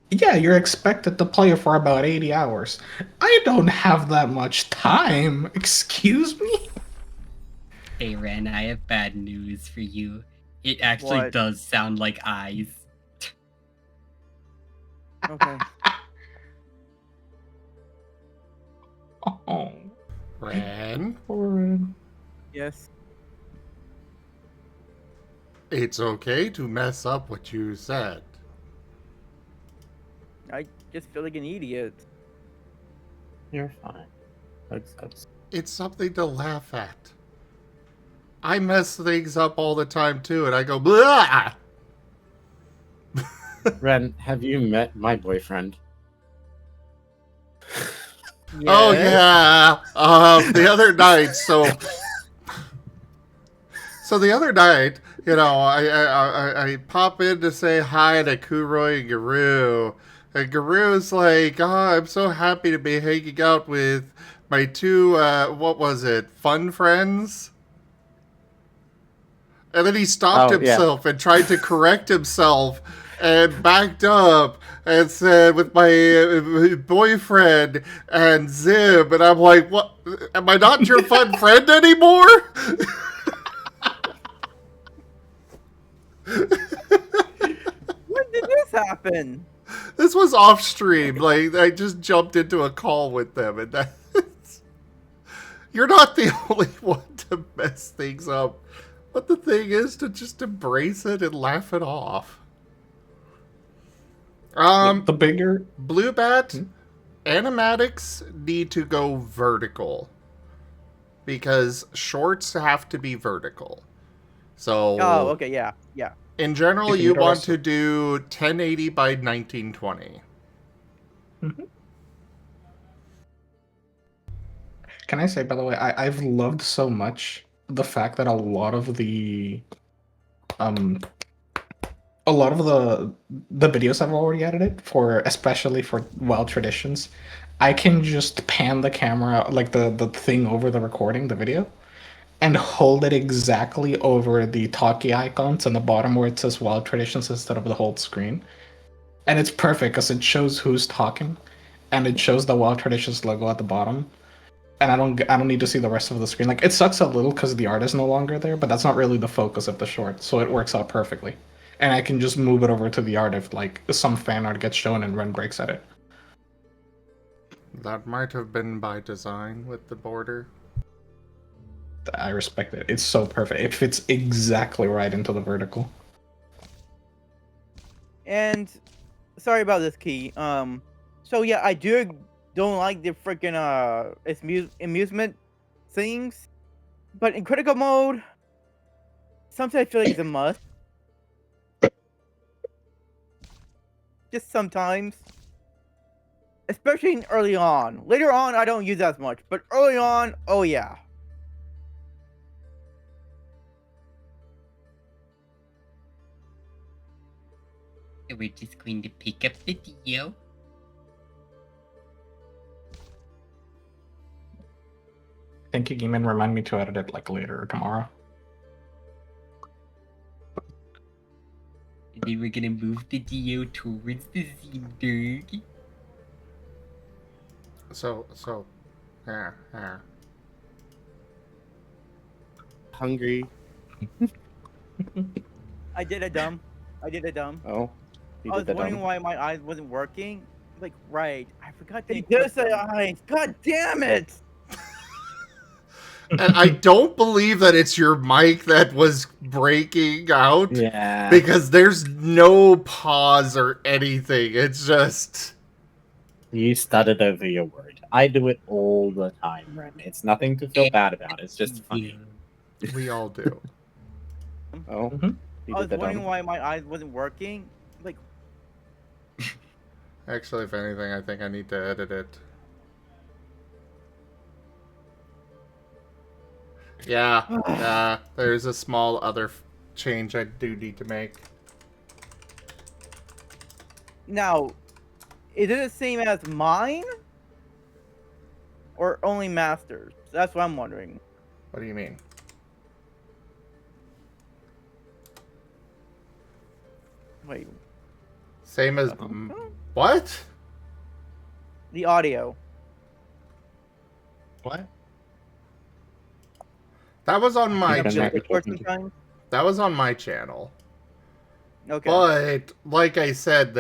Speaker 5: Yeah, you're expected to play for about 80 hours. I don't have that much time. Excuse me?
Speaker 4: Hey Ren, I have bad news for you. It actually
Speaker 2: What?
Speaker 4: does sound like eyes.
Speaker 2: Okay.
Speaker 5: Oh,
Speaker 1: Ren,
Speaker 5: Oren.
Speaker 2: Yes.
Speaker 1: it's okay to mess up what you said.
Speaker 2: I just feel like an idiot.
Speaker 3: You're fine. That's...
Speaker 1: It's something to laugh at. I mess things up all the time too, and I go blah.
Speaker 3: Ren, have you met my boyfriend?
Speaker 1: Oh
Speaker 2: Yes.
Speaker 1: yeah. The other night, so the other night, I pop in to say hi to Kuroi and Guru, and Guru's like, "Oh, I'm so happy to be hanging out with my two, what was it, fun friends." And then he stopped
Speaker 3: Oh, yeah.
Speaker 1: himself and tried to correct himself and backed up and said, with my boyfriend and Zib. And I'm like, what? Am I not your fun friend anymore?
Speaker 2: When did this happen?
Speaker 1: This was off stream. Like, I just jumped into a call with them. And that's. You're not the only one to mess things up. But the thing is to just embrace it and laugh it off.
Speaker 5: The bigger.
Speaker 1: Blue Bat, animatics need to go vertical. Because shorts have to be vertical. So,
Speaker 2: Oh, okay, yeah.
Speaker 1: in general,
Speaker 5: You
Speaker 1: you
Speaker 5: can
Speaker 1: want
Speaker 5: also-
Speaker 1: to do 1080 by 1920.
Speaker 5: Can I say, by the way, I've loved so much the fact that a lot of the videos I've already edited for, especially for Wild Traditions, I can just pan the camera, like the thing over the recording, the video, and hold it exactly over the talkie icons on the bottom where it says Wild Traditions instead of the whole screen. And it's perfect because it shows who's talking, and it shows the Wild Traditions logo at the bottom. And I don't need to see the rest of the screen. Like, it sucks a little because the art is no longer there, but that's not really the focus of the short, so it works out perfectly. And I can just move it over to the art if like some fan art gets shown and Ren breaks at it.
Speaker 1: That might have been by design with the border.
Speaker 5: I respect it. It's so perfect. It fits exactly right into the vertical.
Speaker 2: And sorry about this, Key. So yeah, I don't like the freaking amusement things, but in critical mode, sometimes I feel like it's a must. Just sometimes, especially early on. Later on, I don't use that as much, but early on, oh yeah.
Speaker 4: So we're just going to pick up the Dio.
Speaker 5: Thank you, Geeman. Remind me to edit it like later or tomorrow.
Speaker 4: And then we're gonna move the Dio towards the Zimberg.
Speaker 1: So, yeah.
Speaker 3: Hungry.
Speaker 2: I did a dumb.
Speaker 3: Oh, you
Speaker 2: I
Speaker 3: did
Speaker 2: was
Speaker 3: the
Speaker 2: wondering
Speaker 3: dumb.
Speaker 2: why my eyes wasn't working. Like, right, I forgot to adjust the eyes. God damn it!
Speaker 1: And I don't believe that it's your mic that was breaking out.
Speaker 3: Yeah.
Speaker 1: Because there's no pause or anything. It's just...
Speaker 3: You stuttered over your word. I do it all the time, Ren. It's nothing to feel bad about. It's just funny.
Speaker 1: We all do.
Speaker 3: Oh,
Speaker 5: Mhm.
Speaker 3: you
Speaker 2: I
Speaker 3: did
Speaker 2: was
Speaker 3: the
Speaker 2: wondering
Speaker 3: dumb.
Speaker 2: why my eyes wasn't working. Like,
Speaker 1: Actually, if anything, I think I need to edit it. Yeah, there's a small other change I do need to make.
Speaker 2: now, is it the same as mine? Or only Masters? That's what I'm wondering.
Speaker 1: What do you mean?
Speaker 2: Wait,
Speaker 1: Same as... what?
Speaker 2: the audio.
Speaker 3: What?
Speaker 1: That was on my...
Speaker 3: You can
Speaker 2: Just
Speaker 3: make it
Speaker 2: Discord
Speaker 3: talking to-
Speaker 2: sometimes?
Speaker 1: That was on my channel.
Speaker 2: Okay.
Speaker 1: But, like I said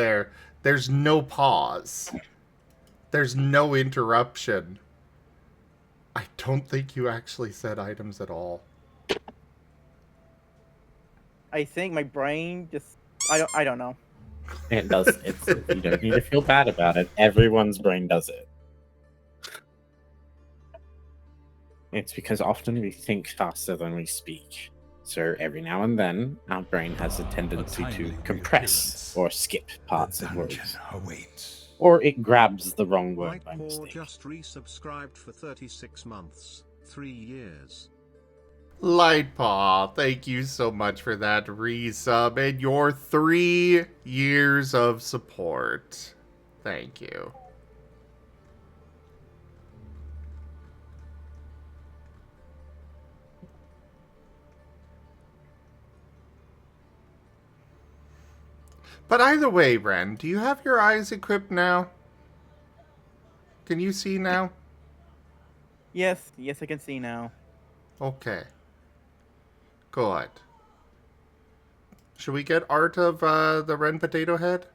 Speaker 1: there's no pause. There's no interruption. I don't think you actually said items at all.
Speaker 2: I think my brain just... I don't know.
Speaker 3: It does. You don't need to feel bad about it. Everyone's brain does it. It's because often we think faster than we speak. So every now and then, our brain has a tendency to compress or skip parts of words.
Speaker 6: Awaits.
Speaker 3: Or it grabs the wrong word by
Speaker 6: White Paw
Speaker 3: mistake.
Speaker 6: just resubscribed for 36 months, 3 years.
Speaker 1: Lightpaw, thank you so much for that resub and your 3 years of support. Thank you. But either way, Ren, do you have your eyes equipped now? Can you see now?
Speaker 2: Yes, I can see now.
Speaker 1: Okay. Good. Should we get art of the Ren Potato Head?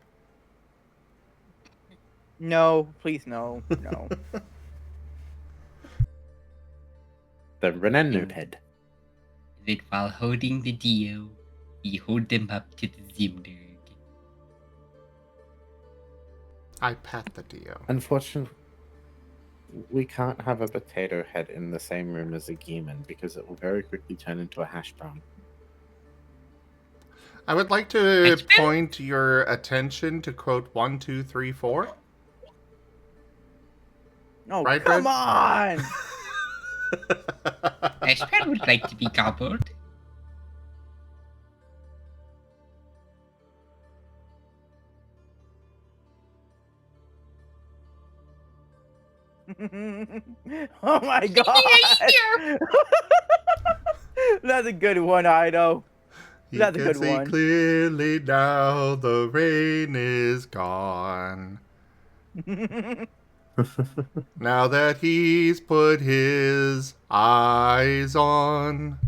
Speaker 2: No, please no, no.
Speaker 3: The Renenu head.
Speaker 4: That while holding the Dio, we hold them up to the Zimberg.
Speaker 1: I pat the Dio.
Speaker 3: Unfortunately, we can't have a potato head in the same room as a Geeman because it will very quickly turn into a hash brown.
Speaker 1: I would like to point your attention to quote 1, 2, 3, 4.
Speaker 2: No,
Speaker 1: Right,
Speaker 2: come
Speaker 1: Red?
Speaker 2: on!
Speaker 4: Ashpan would like to be gobbled.
Speaker 2: Oh my god! That's a good one, Ido.
Speaker 1: You
Speaker 2: That's a
Speaker 1: can
Speaker 2: good
Speaker 1: see
Speaker 2: one.
Speaker 1: clearly now the rain is gone. Now that he's put his eyes on.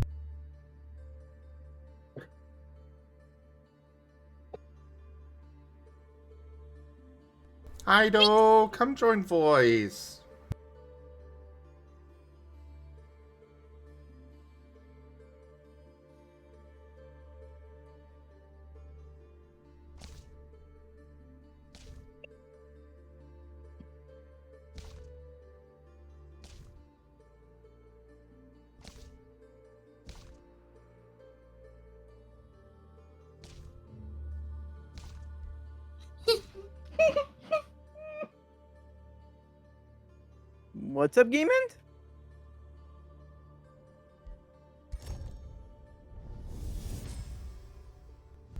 Speaker 1: Ido, come join voice.
Speaker 2: What's up, Gaming?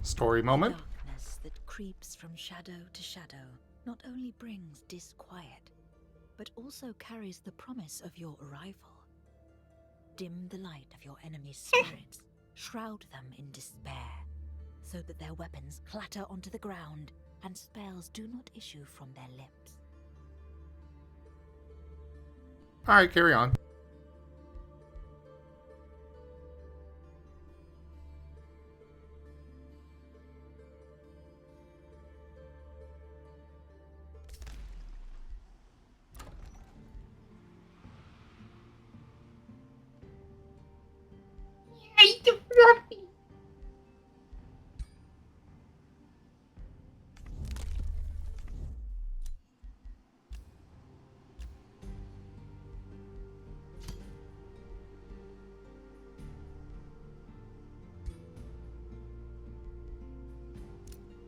Speaker 1: Story moment.
Speaker 7: Darkness that creeps from shadow to shadow not only brings disquiet, but also carries the promise of your arrival. Dim the light of your enemy's spirits, shroud them in despair, so that their weapons clatter onto the ground and spells do not issue from their lips.
Speaker 1: Alright, carry on.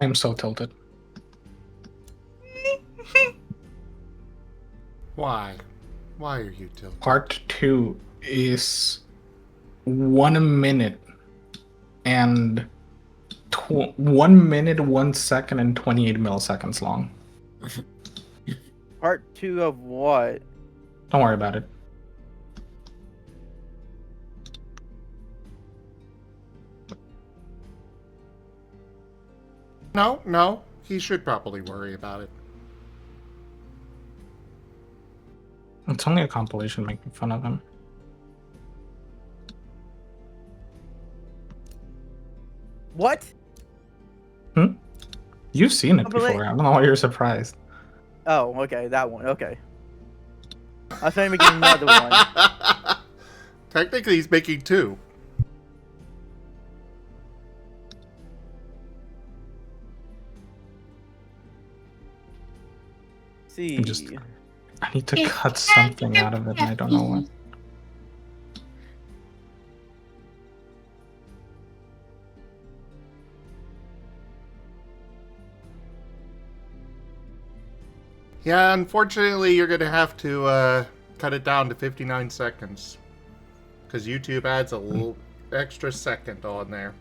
Speaker 5: I'm so tilted.
Speaker 1: Why? Why are you tilted?
Speaker 5: Part 2 is 1 minute and 1 minute, 1 second, and 28 milliseconds long.
Speaker 2: Part 2 of what?
Speaker 5: Don't worry about it.
Speaker 1: No, he should probably worry about it.
Speaker 5: It's only a compilation making fun of him.
Speaker 2: What?
Speaker 5: You've seen it
Speaker 2: Compilation-
Speaker 5: before. I don't know why you're surprised.
Speaker 2: Oh, okay, that one. Okay. I was trying to make another one.
Speaker 1: Technically, he's making 2.
Speaker 2: See.
Speaker 5: I need to cut something out of it, and I don't know what.
Speaker 1: Yeah, unfortunately, you're going to have to cut it down to 59 seconds. Because YouTube adds a little extra second on there.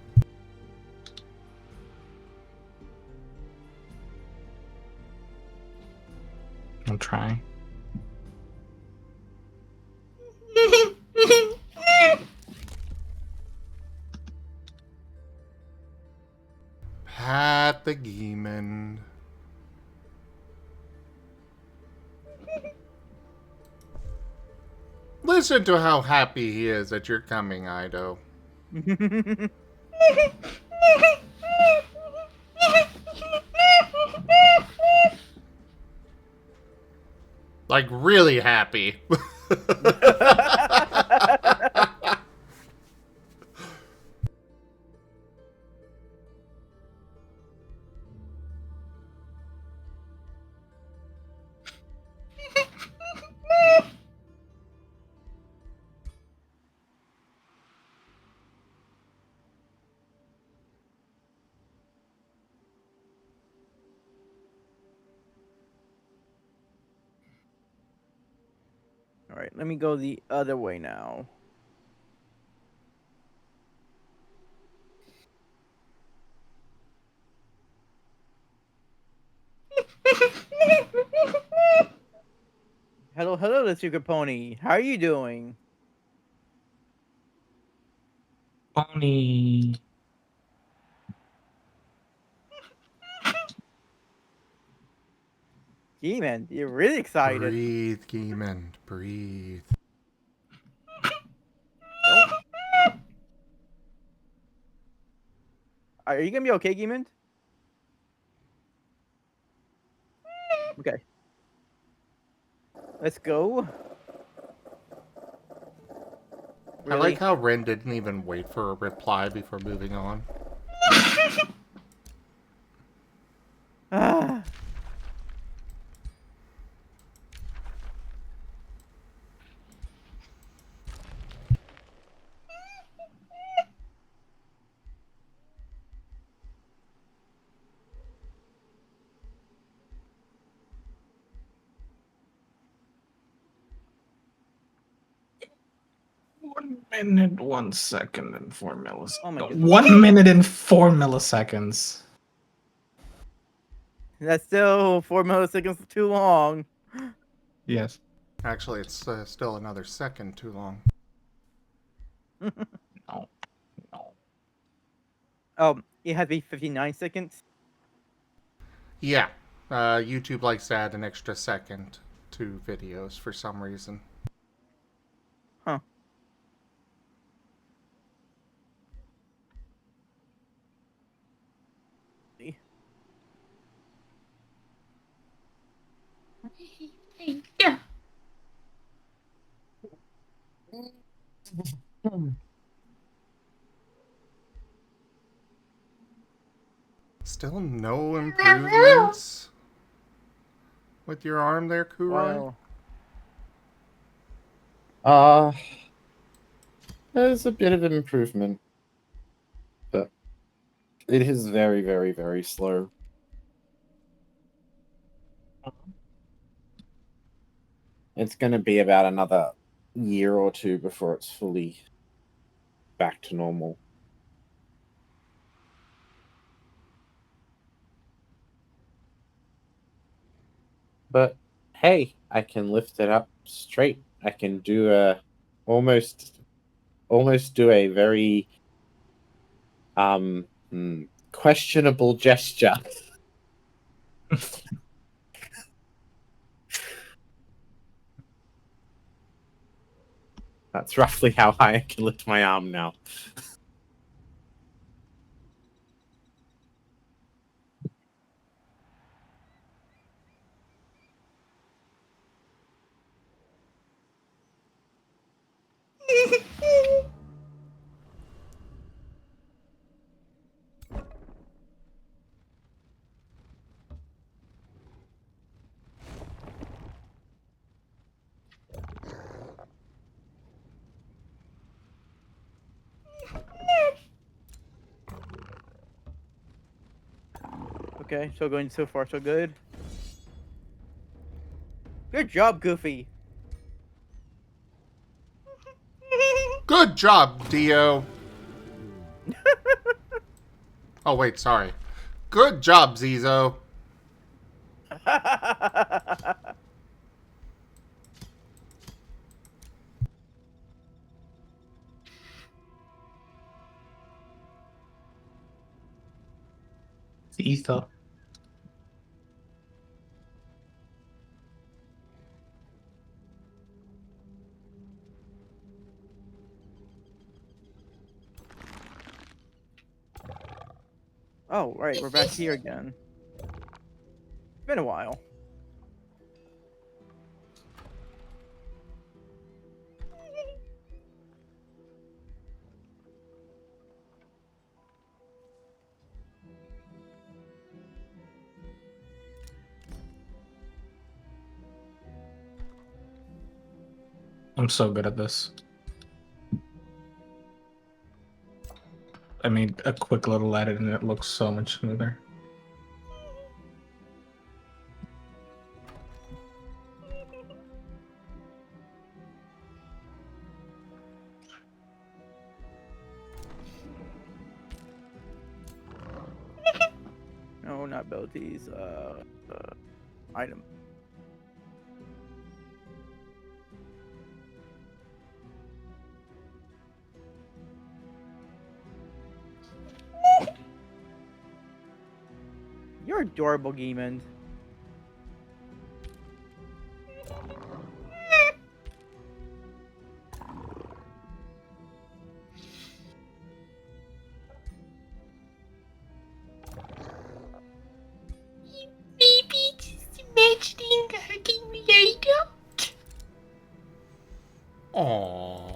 Speaker 5: I'm trying.
Speaker 1: Pat the Geeman. Listen to how happy he is that you're coming, Ido. Like, really happy.
Speaker 2: All right, let me go the other way now. Hello, the Secret Pony. How are you doing?
Speaker 5: Pony.
Speaker 2: Demon, you're really excited.
Speaker 1: Breathe, Geeman. Breathe.
Speaker 2: Are you gonna be okay, Demon? Okay. Let's go.
Speaker 1: I like how Ren didn't even wait for a reply before moving on.
Speaker 2: Ah.
Speaker 5: minute, 1 second, and 4 milliseconds.
Speaker 2: Oh my goodness.
Speaker 5: 1 minute and 4 milliseconds.
Speaker 2: That's still 4 milliseconds too long.
Speaker 5: Yes.
Speaker 1: Actually, it's still another second too long.
Speaker 5: No. No.
Speaker 2: Oh, it had to be 59 seconds.
Speaker 1: Yeah. YouTube likes to add an extra second to videos for some reason.
Speaker 2: Huh.
Speaker 4: Yeah.
Speaker 1: Still no improvements with your arm there, Kuroy?
Speaker 2: Wow.
Speaker 3: There's a bit of an improvement, but it is very, very, very slow. It's going to be about another year or two before it's fully back to normal. But hey, I can lift it up straight. I can do a almost do a very questionable gesture. That's roughly how high I can lift my arm now.
Speaker 2: Okay, so going so far so good. Good job, Goofy.
Speaker 1: Good job, Dio! Oh, wait, sorry. Good job, Zizo!
Speaker 5: It's ether.
Speaker 2: Oh, right, we're back here again. It's been a while.
Speaker 5: I'm so good at this. I made a quick little edit and it looks so much smoother.
Speaker 2: No, not abilities. Item. You're adorable, Geemond.
Speaker 8: Maybe just imagining hugging me right out.
Speaker 1: Aww.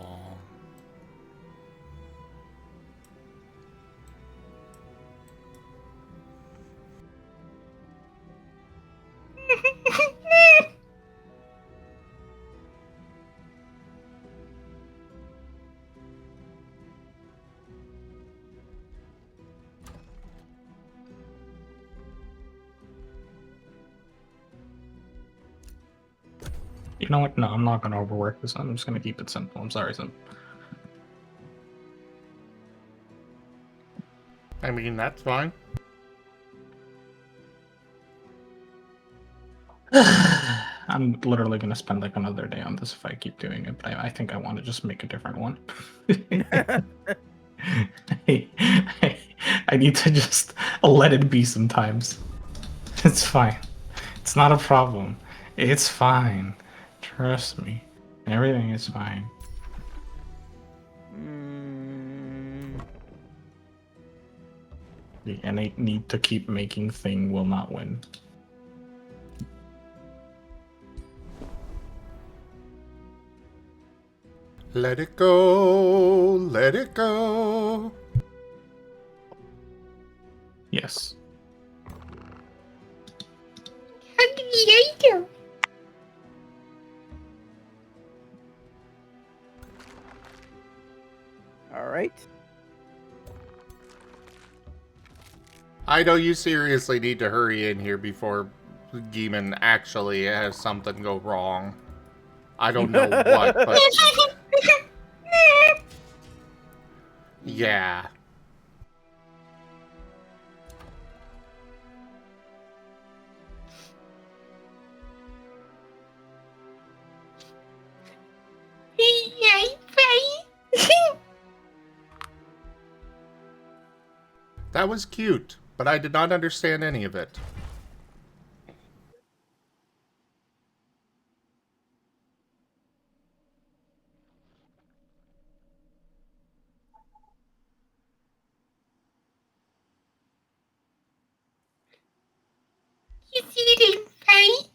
Speaker 5: You know what? No, I'm not gonna overwork this. I'm just gonna keep it simple. I'm sorry, Sim.
Speaker 1: I mean, that's fine.
Speaker 5: I'm literally gonna spend like another day on this if I keep doing it, but I think I want to just make a different one. I need to just let it be sometimes. It's fine. It's not a problem. It's fine. Trust me. Everything is fine. The innate need to keep making thing will not win.
Speaker 1: Let it go. Let it go.
Speaker 5: Yes.
Speaker 8: Hungry later.
Speaker 2: All right.
Speaker 1: I know you seriously need to hurry in here before Geeman actually has something go wrong. I don't know what, but yeah.
Speaker 8: Yeah, fine.
Speaker 1: That was cute, but I did not understand any of it.
Speaker 8: You see them fine.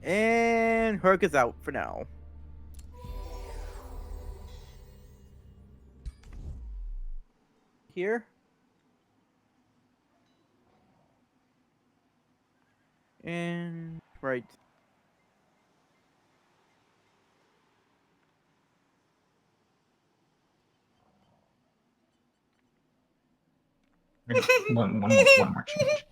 Speaker 2: And Herc is out for now. Here. And right.
Speaker 5: One more change.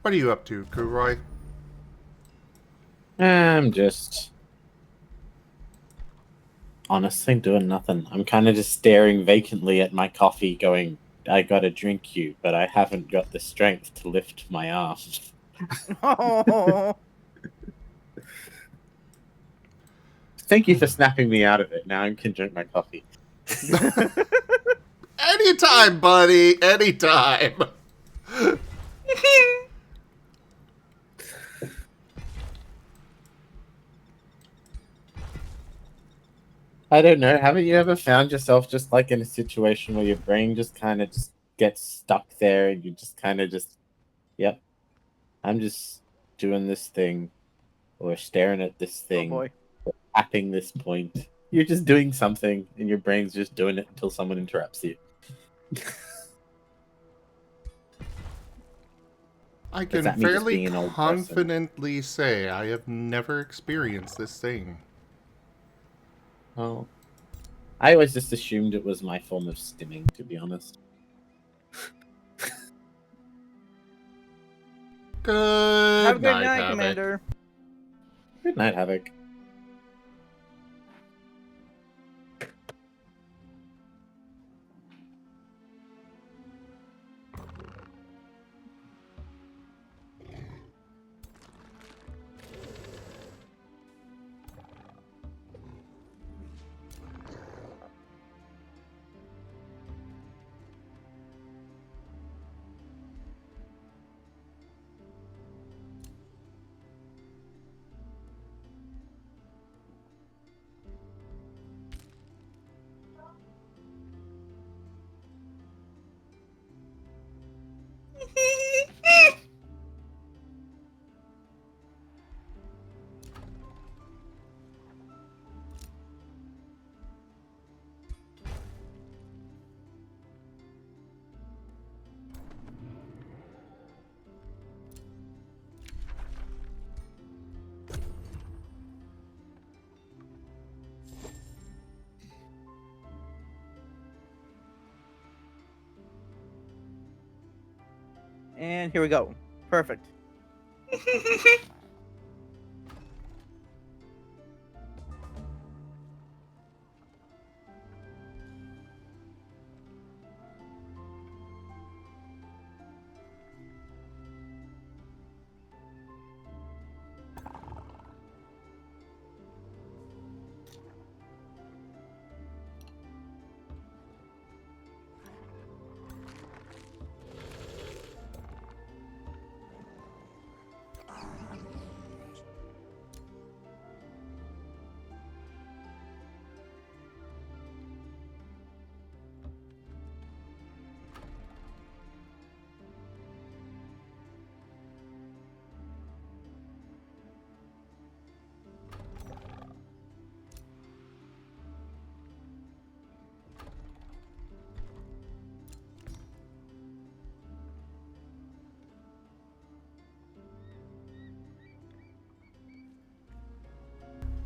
Speaker 1: What are you up to, Kuroy?
Speaker 3: I'm just honestly doing nothing. I'm kind of just staring vacantly at my coffee, going, I gotta drink you, but I haven't got the strength to lift my arms.
Speaker 2: Oh.
Speaker 3: Thank you for snapping me out of it. Now I can drink my coffee.
Speaker 1: Anytime, buddy. Anytime.
Speaker 3: I don't know. Haven't you ever found yourself just like in a situation where your brain just kind of just gets stuck there and you just kind of just, yep, I'm just doing this thing or staring at this
Speaker 2: Oh
Speaker 3: thing,
Speaker 2: boy.
Speaker 3: or tapping this point. You're just doing something, and your brain's just doing it until someone interrupts you.
Speaker 1: I
Speaker 3: Is
Speaker 1: can
Speaker 3: that me just
Speaker 1: fairly
Speaker 3: being an old person?
Speaker 1: confidently say I have never experienced this thing.
Speaker 3: Oh. I always just assumed it was my form of stimming, to be honest.
Speaker 1: Good
Speaker 2: Have a good
Speaker 1: night,
Speaker 2: night,
Speaker 1: Havoc.
Speaker 2: Commander.
Speaker 3: Good night, Havoc.
Speaker 2: And here we go. Perfect.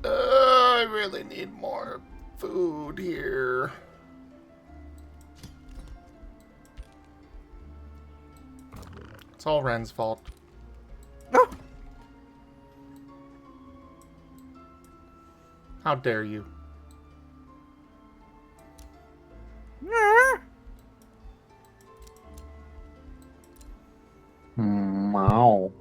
Speaker 1: I really need more food here. It's all Ren's fault.
Speaker 2: Oh,
Speaker 1: How dare you?
Speaker 2: yeah.
Speaker 3: Wow.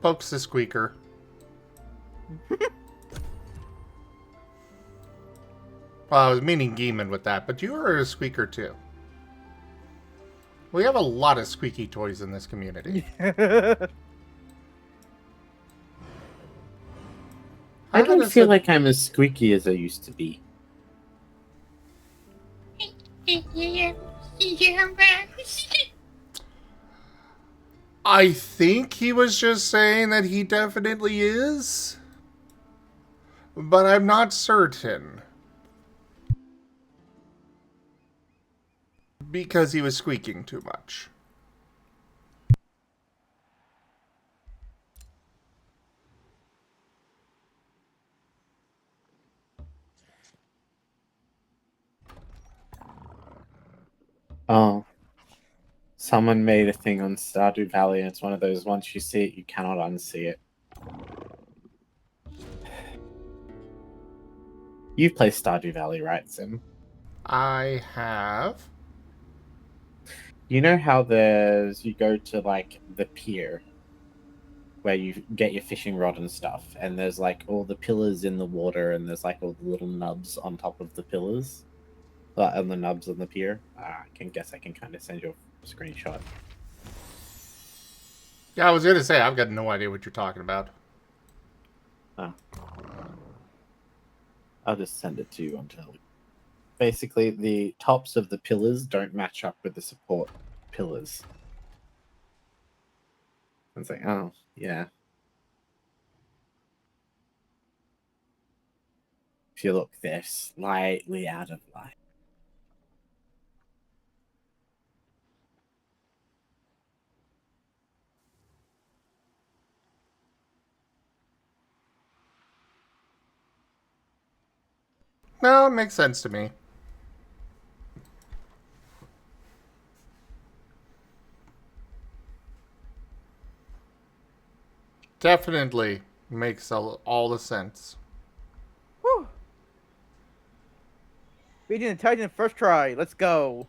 Speaker 1: Pokes the squeaker. Well, I was meaning Geeman with that, but you are a squeaker too. We have a lot of squeaky toys in this community.
Speaker 3: I don't
Speaker 1: It's
Speaker 3: feel
Speaker 1: a-
Speaker 3: like I'm as squeaky as I used to be.
Speaker 1: I think he was just saying that he definitely is, but I'm not certain. Because he was squeaking too much.
Speaker 3: Oh. Someone made a thing on Stardew Valley, and it's one of those, once you see it, you cannot unsee it. You've played Stardew Valley, right, Sim?
Speaker 1: I have.
Speaker 3: You know how you go to, like, the pier, where you get your fishing rod and stuff, and there's, like, all the pillars in the water, and there's, like, all the little nubs on top of the pillars? And the nubs on the pier? I can kind of send you a screenshot.
Speaker 1: Yeah, I was going to say, I've got no idea what you're talking about.
Speaker 3: Oh. I'll just send it to you on Telegram. Basically, the tops of the pillars don't match up with the support pillars. It's like, oh, Yeah. If you look, they're slightly out of line.
Speaker 1: No, it makes sense to me. Definitely makes all the sense.
Speaker 2: Whew. Beating the Titan first try. Let's go.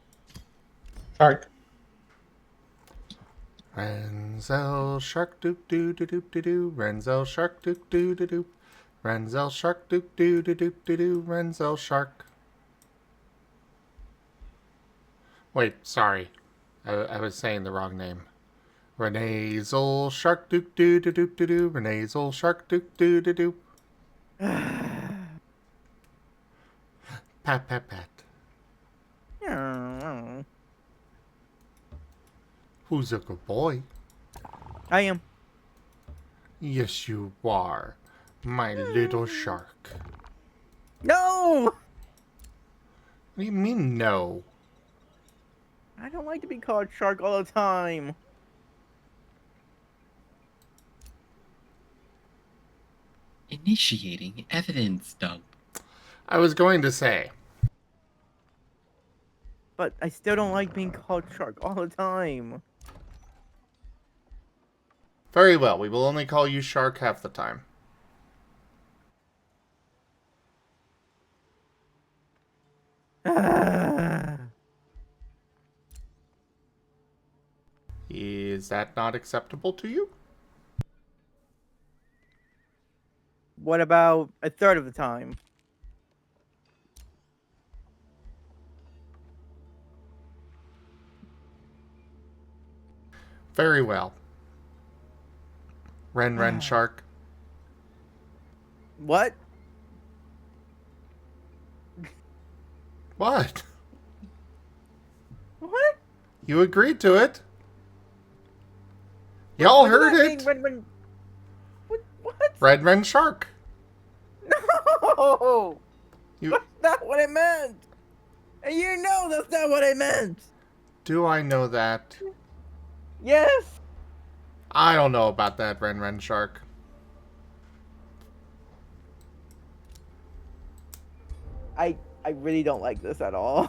Speaker 5: Shark.
Speaker 1: Renzel shark doop doo doo doop doo doo. Renzel shark doop doo doo doo. Renzel shark doop doo doo doop doo doo. Renzel shark. Wait, sorry. I was saying the wrong name. Renazel shark doop doo doo doop doo doo. Renazel shark doop doo doo doo. Pat pat pat. Who's a good boy?
Speaker 2: I am.
Speaker 1: Yes, you are, my little shark.
Speaker 2: No!
Speaker 1: What do you mean, no?
Speaker 2: I don't like to be called shark all the time.
Speaker 4: Initiating evidence dump.
Speaker 1: I was going to say.
Speaker 2: But I still don't like being called shark all the time.
Speaker 1: Very well, we will only call you Shark half the time. Is that not acceptable to you?
Speaker 2: What about a third of the time?
Speaker 1: Very well. Ren Shark.
Speaker 2: What?
Speaker 1: What?
Speaker 2: What?
Speaker 1: You agreed to it. Y'all heard it.
Speaker 2: What?
Speaker 1: Ren Shark.
Speaker 2: No!
Speaker 1: You
Speaker 2: That's not what I meant! And you know that's not what I meant!
Speaker 1: do I know that?
Speaker 2: Yes!
Speaker 1: I don't know about that, Ren Shark.
Speaker 2: I really don't like this at all.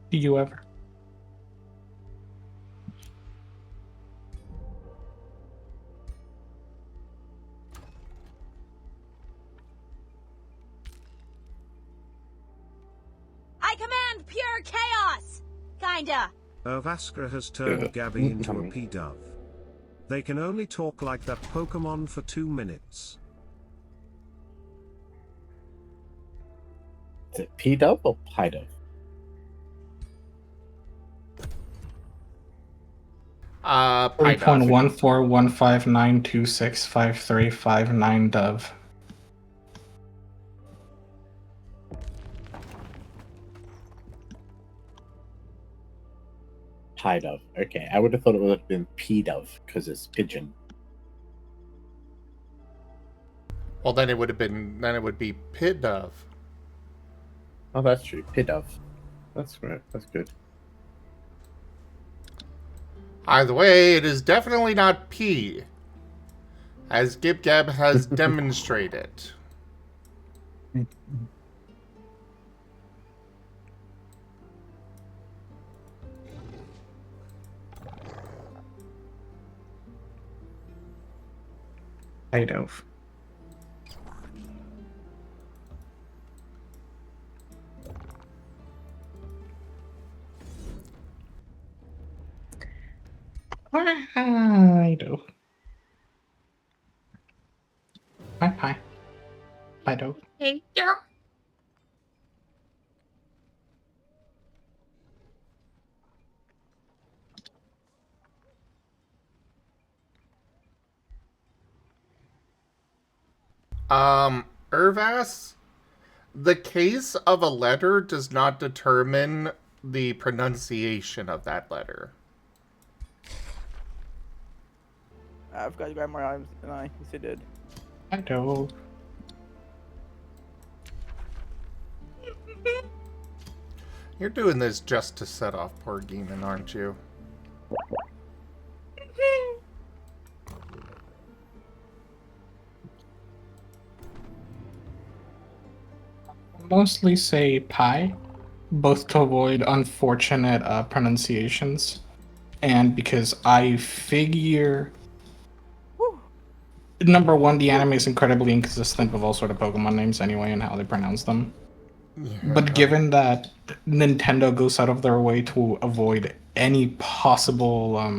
Speaker 5: Do you ever?
Speaker 9: I command pure chaos! Kinda.
Speaker 6: Vaskra has turned Gabby into a P-dove. They can only talk like that Pokemon for 2 minutes.
Speaker 3: Is it P-dove or Pie-dove?
Speaker 1: Pie Dove.
Speaker 5: 3.14159265359 dove.
Speaker 3: Pie-dove. Okay, I would have thought it would have been P-dove because it's pigeon.
Speaker 1: Well, then it would be Pit Dove.
Speaker 3: Oh, that's true. P-dove. That's right. That's good.
Speaker 1: Either way, it is definitely not P, as Gib Gab has demonstrated.
Speaker 5: I dove. I dove. Hi. I dove.
Speaker 8: Hey, girl.
Speaker 1: Irvas, The case of a letter does not determine the pronunciation of that letter.
Speaker 2: I've got to grab more items than I. Yes, I did.
Speaker 5: I know.
Speaker 1: You're doing this just to set off poor Geeman, aren't you?
Speaker 5: Mostly say pie, both to avoid unfortunate pronunciations, and because I figure, number one, the anime is incredibly inconsistent with all sort of Pokemon names anyway and how they pronounce them.
Speaker 1: Yeah.
Speaker 5: But given that Nintendo goes out of their way to avoid any possible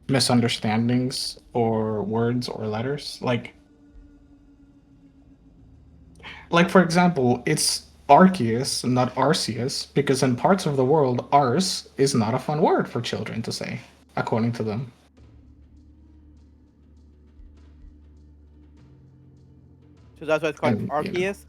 Speaker 5: misunderstandings or words or letters, like for example, it's Arceus, not Arceus, because in parts of the world, Ars is not a fun word for children to say, according to them.
Speaker 2: So that's why it's called
Speaker 5: And,
Speaker 2: Arceus?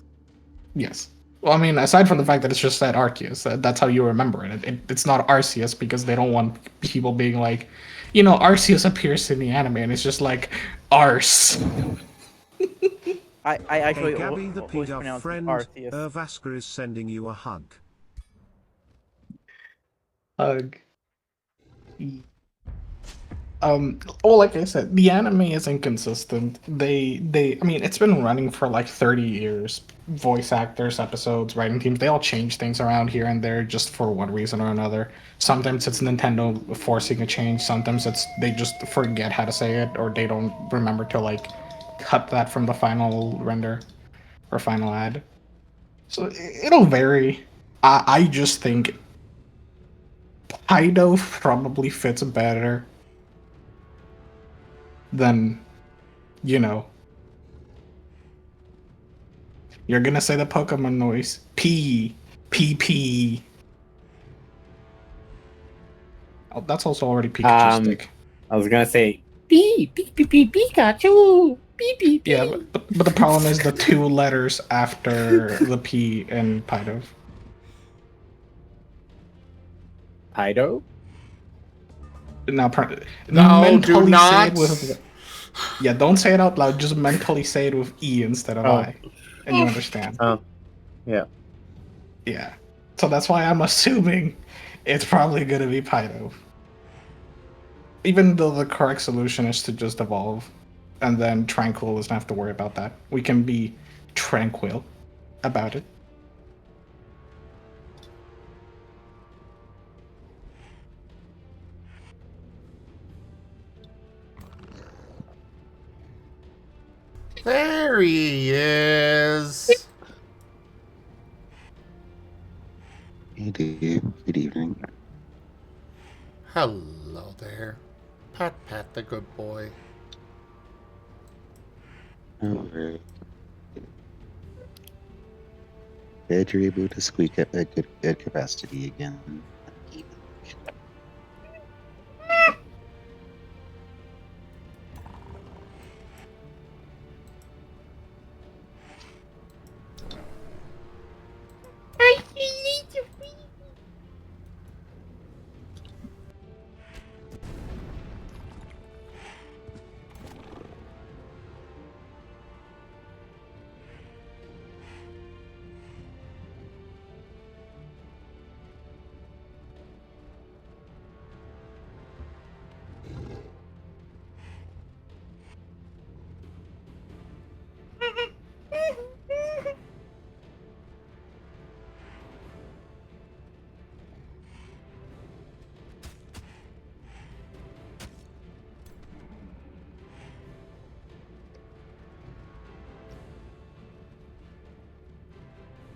Speaker 5: Yes. Well, I mean, aside from the fact that it's just said Arceus, that's how you remember it. It's not Arceus because they don't want people being like, Arceus appears in the anime, and it's just like, Arse.
Speaker 2: I actually
Speaker 6: Hey Gabby, the
Speaker 2: always
Speaker 6: P-Dub
Speaker 2: pronounce it
Speaker 6: friend,
Speaker 2: Arceus.
Speaker 6: Vasker is sending you a hug.
Speaker 5: Hug. Well, like I said, the anime is inconsistent. I mean, it's been running for like 30 years. Voice actors, episodes, writing teams, they all change things around here and there just for one reason or another. Sometimes it's Nintendo forcing a change. Sometimes it's they just forget how to say it, or they don't remember to like cut that from the final render or final ad. So it'll vary. I just think Kaido probably fits better than, you're gonna say the Pokemon noise. P. P. P. Oh, that's also already Pikachu stick.
Speaker 3: I was gonna say beep beep beep beep Pikachu beep beep.
Speaker 5: Yeah, but the problem is the two letters after the P in Pido.
Speaker 3: Pido?
Speaker 5: Now,
Speaker 1: No, do
Speaker 5: mentally
Speaker 1: not.
Speaker 5: say it with. Yeah, don't say it out loud. Just mentally say it with E instead of I, and you understand.
Speaker 3: Yeah.
Speaker 5: Yeah. So that's why I'm assuming it's probably gonna be Pido. Even though the correct solution is to just evolve, and then Tranquil doesn't have to worry about that. We can be tranquil about it.
Speaker 1: There he is.
Speaker 10: Good evening.
Speaker 1: Hello there. Pat the good boy.
Speaker 10: Alright. Glad you're able to squeak at a good capacity again.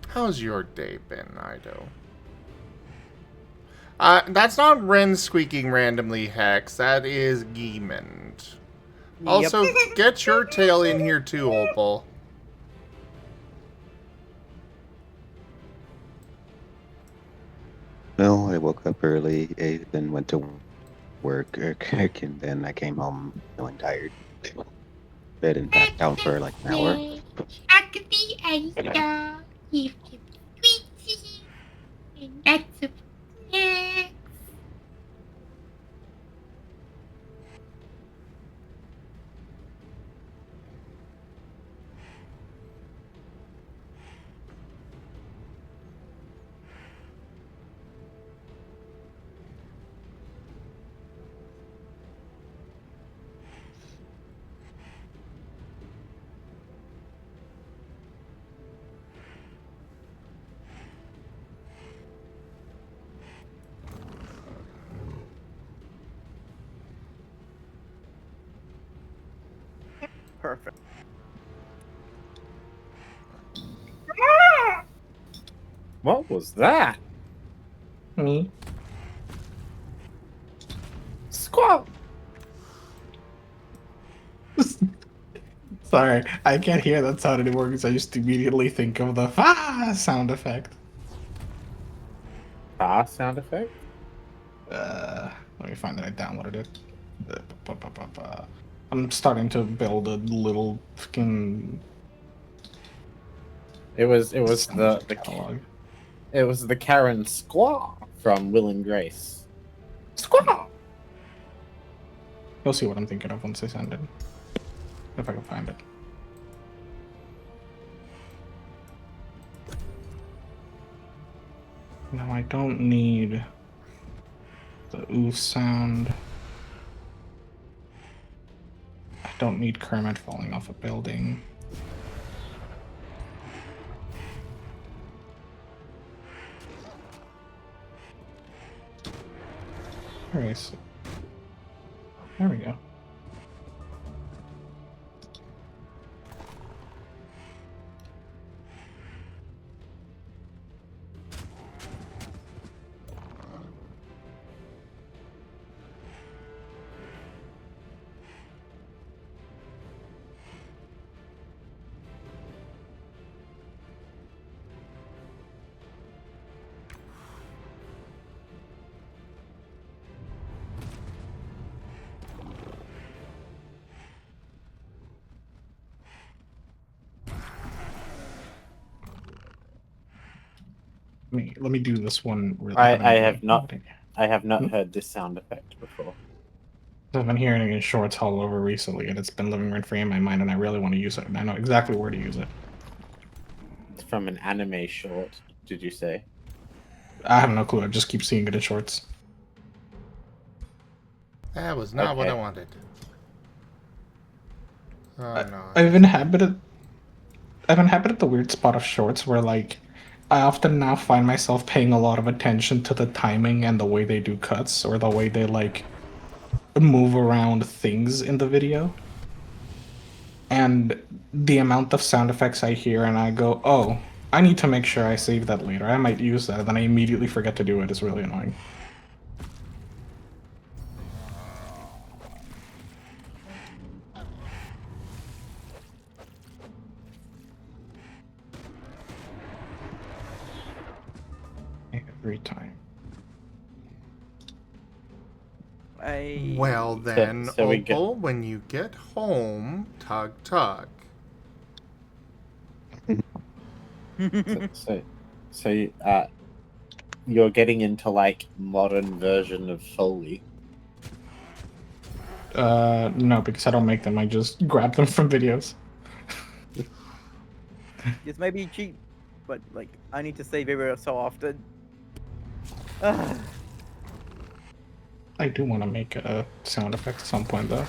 Speaker 1: How's your day been, Ido? That's not Ren squeaking randomly, Hex. That is Geemond. Also, get your tail in here too, Opal.
Speaker 10: Well, I woke up early, ate, then went to work, and then I came home feeling tired. Bed and back down for like an hour.
Speaker 8: I could be Ada. Give him sweetie. And that's a snack.
Speaker 2: Perfect.
Speaker 3: What was that?
Speaker 5: Me?
Speaker 3: Squawk!
Speaker 5: Sorry, I can't hear that sound anymore because I just immediately think of the sound effect.
Speaker 3: Sound effect?
Speaker 5: Let me find that I downloaded it. I'm starting to build a little fucking.
Speaker 3: It was
Speaker 5: sound
Speaker 3: the
Speaker 5: catalog.
Speaker 3: it was the Karen Squaw from Will and Grace. Squaw!
Speaker 5: You'll see what I'm thinking of once I send it. If I can find it. No, I don't need the oof sound. I don't need Kermit falling off a building. Alright, so there we go. Let me do this one.
Speaker 3: I have not heard this sound effect before.
Speaker 5: I've been hearing it in shorts all over recently, and it's been living rent free in my mind, and I really want to use it. And I know exactly where to use it.
Speaker 3: It's from an anime short, did you say?
Speaker 5: I have no clue. I just keep seeing it in shorts.
Speaker 1: That was not what I wanted. Oh no.
Speaker 5: I've inhabited the weird spot of shorts where, like, I often now find myself paying a lot of attention to the timing and the way they do cuts, or the way they, like, move around things in the video. And the amount of sound effects I hear and I go, oh, I need to make sure I save that later. I might use that, and then I immediately forget to do it. It's really annoying. Every time.
Speaker 1: Well then,
Speaker 3: So we
Speaker 1: Opal, when you get home, tug tug.
Speaker 3: So you're getting into like modern version of Foley.
Speaker 5: No, because I don't make them. I just grab them from videos.
Speaker 2: This might be cheap, but like I need to save every so often.
Speaker 5: I do want to make a sound effect at some point, though.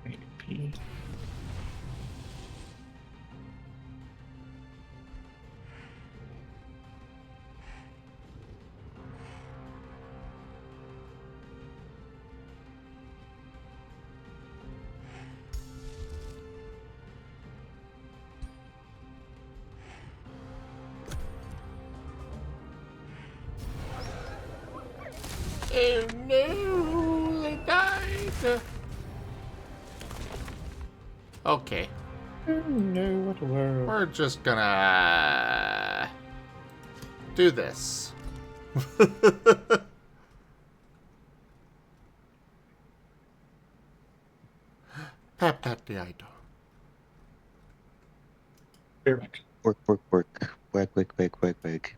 Speaker 5: Maybe.
Speaker 1: Oh no, they died. Yeah. Okay.
Speaker 3: No, what a world.
Speaker 1: We're just gonna do this. Pat pat the idol.
Speaker 10: Work, work, work. Work, work, work, work, work.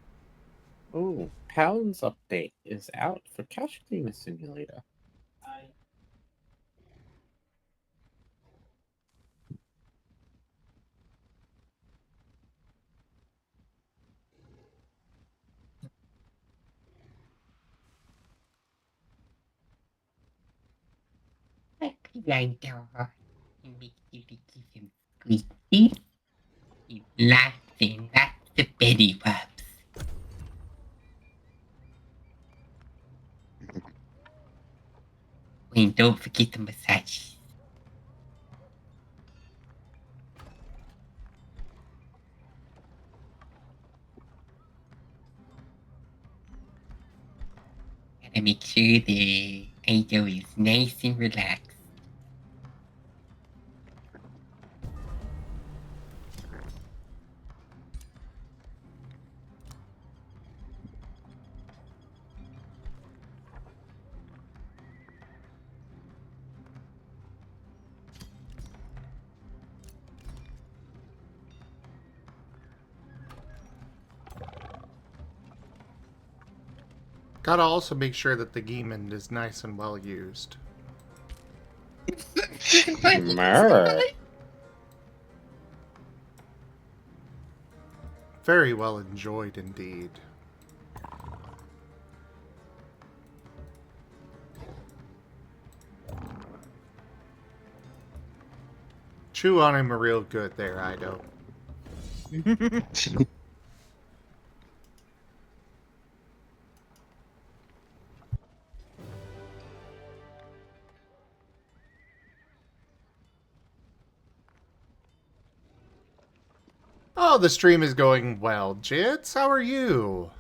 Speaker 3: Oh, Pounds update is out for Cash Cleaner Simulator.
Speaker 4: Laughing, that's the Betty Pups. And don't forget the massage. Gotta make sure the idol is nice and relaxed.
Speaker 1: Gotta also make sure that the Geemon is nice and well used.
Speaker 3: Mer.
Speaker 1: Very well enjoyed indeed. Chew on him real good there, Ido. Oh, the stream is going well. Jits, how are you?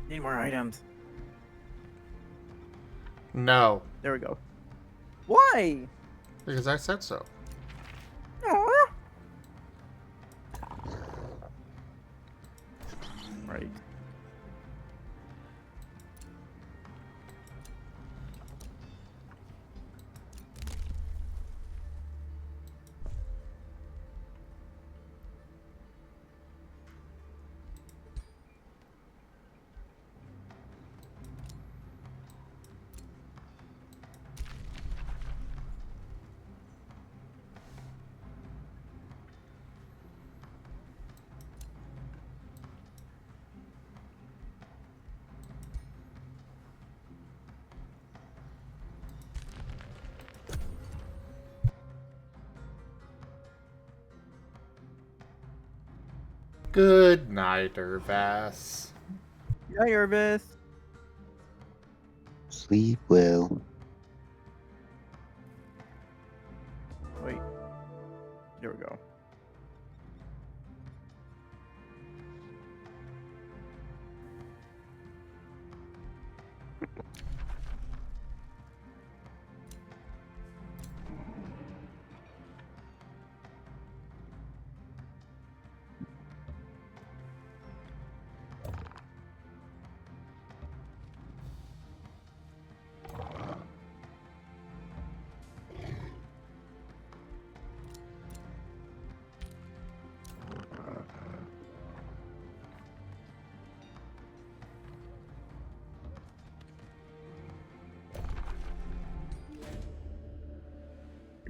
Speaker 2: Need more items.
Speaker 1: No,
Speaker 2: There we go. Why?
Speaker 1: because I said so.
Speaker 2: Aw. Right.
Speaker 1: Good night, Irvas.
Speaker 2: Yeah, Irvis.
Speaker 10: Sleep well.
Speaker 2: Wait. There we go.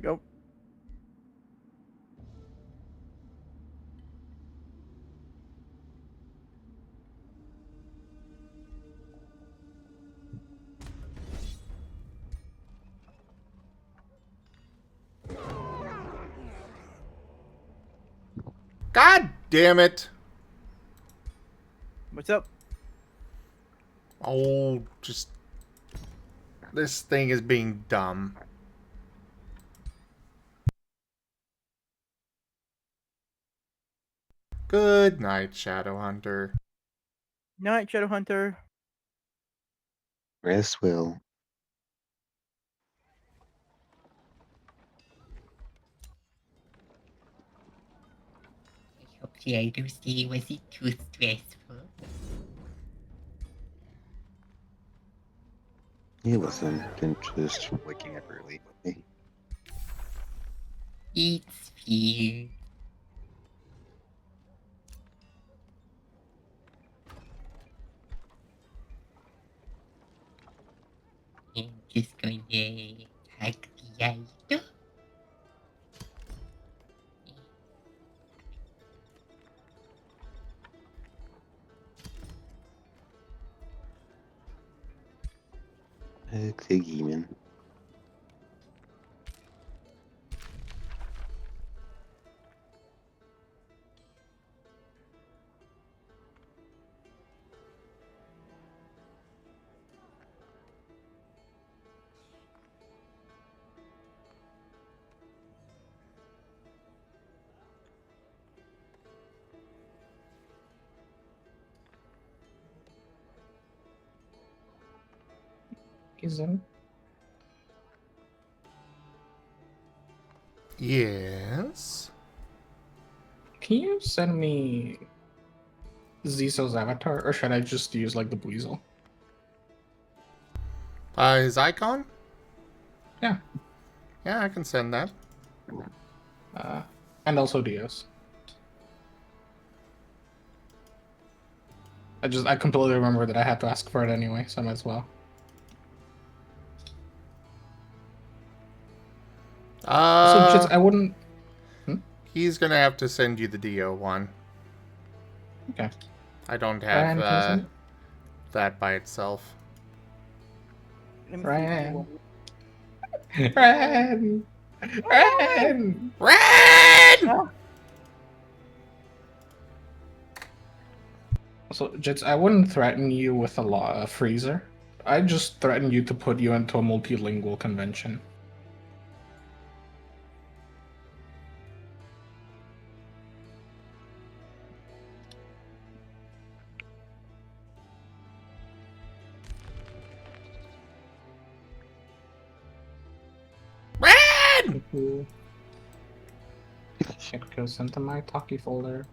Speaker 2: There we go.
Speaker 1: God damn it!
Speaker 2: What's up?
Speaker 1: Oh, just... This thing is being dumb. Good night, Shadowhunter.
Speaker 2: Night, Shadowhunter.
Speaker 10: Rest well.
Speaker 8: I hope the idol's day wasn't too stressful.
Speaker 10: It wasn't just waking up early.
Speaker 8: It's fair. I'm just going to hack the idol.
Speaker 10: Okay, demon.
Speaker 5: Isn't
Speaker 1: Yes.
Speaker 5: Can you send me Ziso's avatar, or should I just use like the Buizel?
Speaker 1: His icon?
Speaker 5: Yeah.
Speaker 1: Yeah, I can send that.
Speaker 5: And also Dio's. I completely remember that I had to ask for it anyway, so I might as well. So just I wouldn't.
Speaker 1: He's gonna have to send you the Dio one.
Speaker 5: Okay.
Speaker 1: I don't
Speaker 5: Ryan, can you send
Speaker 1: have that by itself.
Speaker 5: Ryan. Ryan. Ryan.
Speaker 1: Ryan.
Speaker 5: So, Jits, I wouldn't threaten you with a freezer. I'd just threaten you to put you into a multilingual convention.
Speaker 1: Red!
Speaker 5: It goes into my Talkie folder.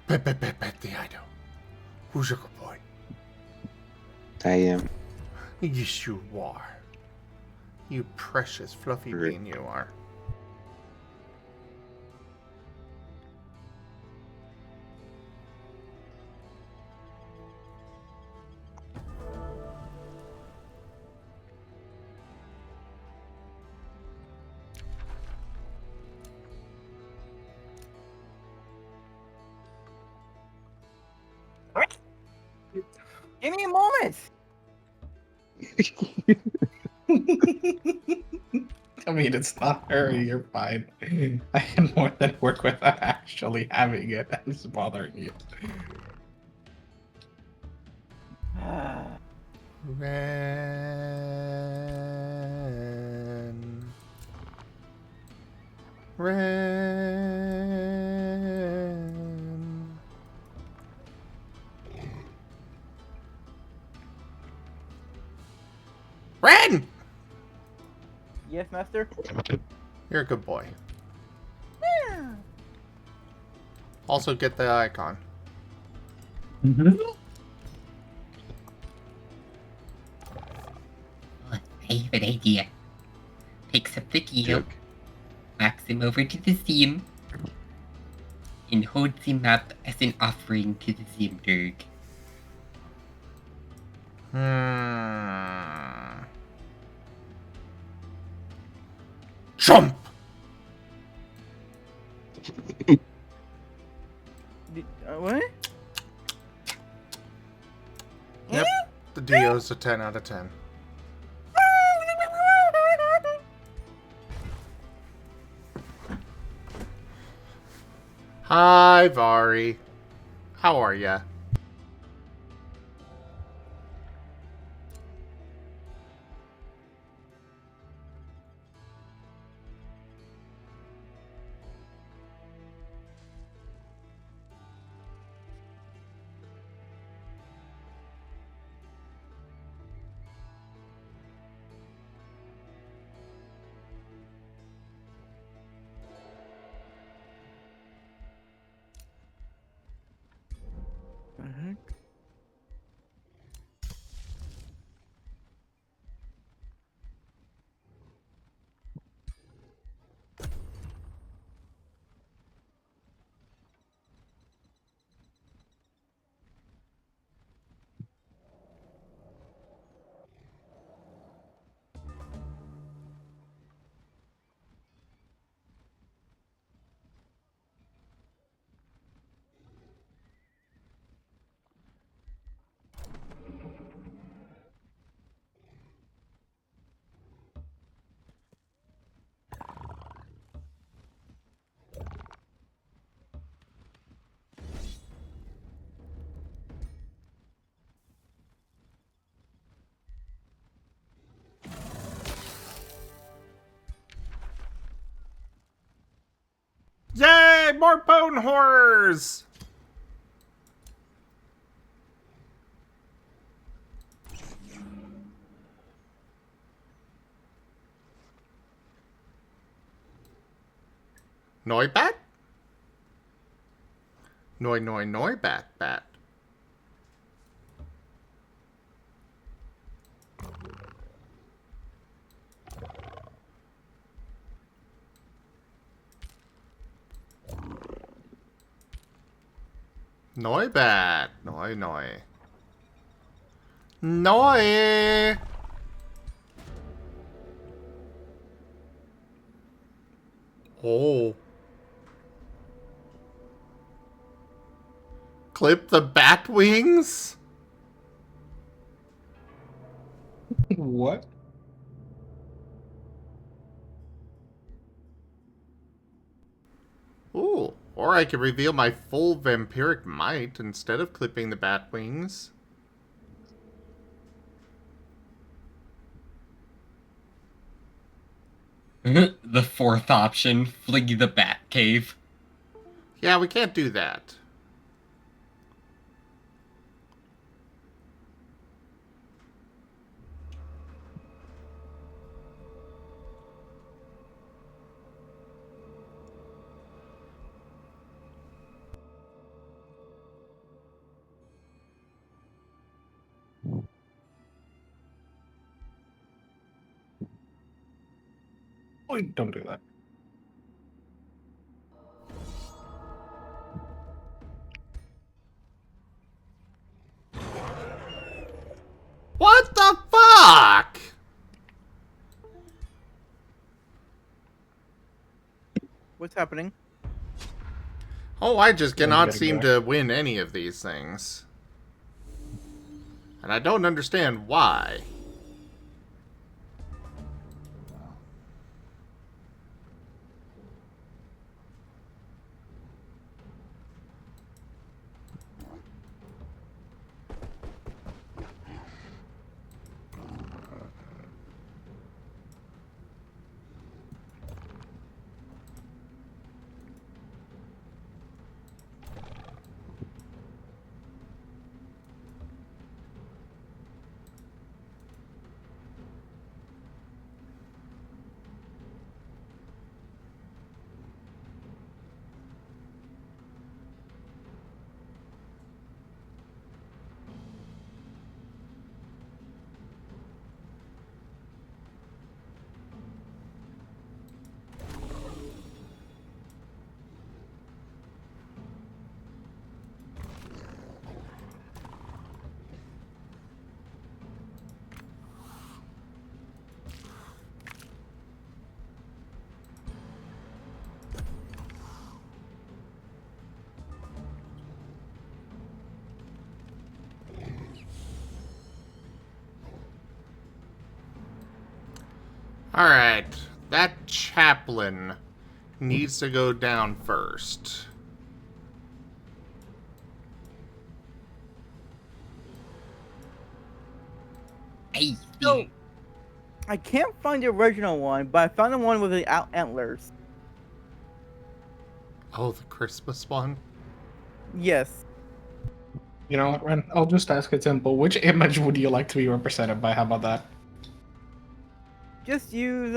Speaker 1: Bet the idol. Who's your good boy?
Speaker 10: I am.
Speaker 1: Yes, you are. You precious fluffy bean you are.
Speaker 2: Give me a moment.
Speaker 5: I mean, it's not her. You're fine. I can more than work with actually having it. It's bothering you.
Speaker 1: Ren. Ren. Ren!
Speaker 2: Yes, master.
Speaker 1: You're a good boy.
Speaker 2: Yeah.
Speaker 1: Also get the icon.
Speaker 8: Oh, I have an idea. Picks up the Dio, backs him over to the Zim, and holds him up as an offering to the Zimberg.
Speaker 1: Jump!
Speaker 2: What?
Speaker 1: Yep. The Dio's a 10 out of 10. Hi, Vari. How are ya? get more bone horrors! Noibat? Noibat bat. Noibat. Noi. Oh. Clip the bat wings?
Speaker 5: What?
Speaker 1: Ooh. Or I could reveal my full vampiric might instead of clipping the bat wings.
Speaker 4: The fourth option, flee the bat cave.
Speaker 1: Yeah, we can't do that.
Speaker 5: Oh, don't do that.
Speaker 1: What the fuck?
Speaker 2: What's happening?
Speaker 1: Oh, I just cannot
Speaker 5: getting
Speaker 1: seem
Speaker 5: there.
Speaker 1: to win any of these things. And I don't understand why. Alright, that chaplain needs to go down first.
Speaker 8: Hey,
Speaker 2: So, I can't find the original one, but I found the one with the antlers.
Speaker 1: Oh, the Christmas one?
Speaker 2: Yes.
Speaker 5: You know what, Ren? I'll just ask it simple. Which image would you like to be represented by? How about that?
Speaker 2: Just use,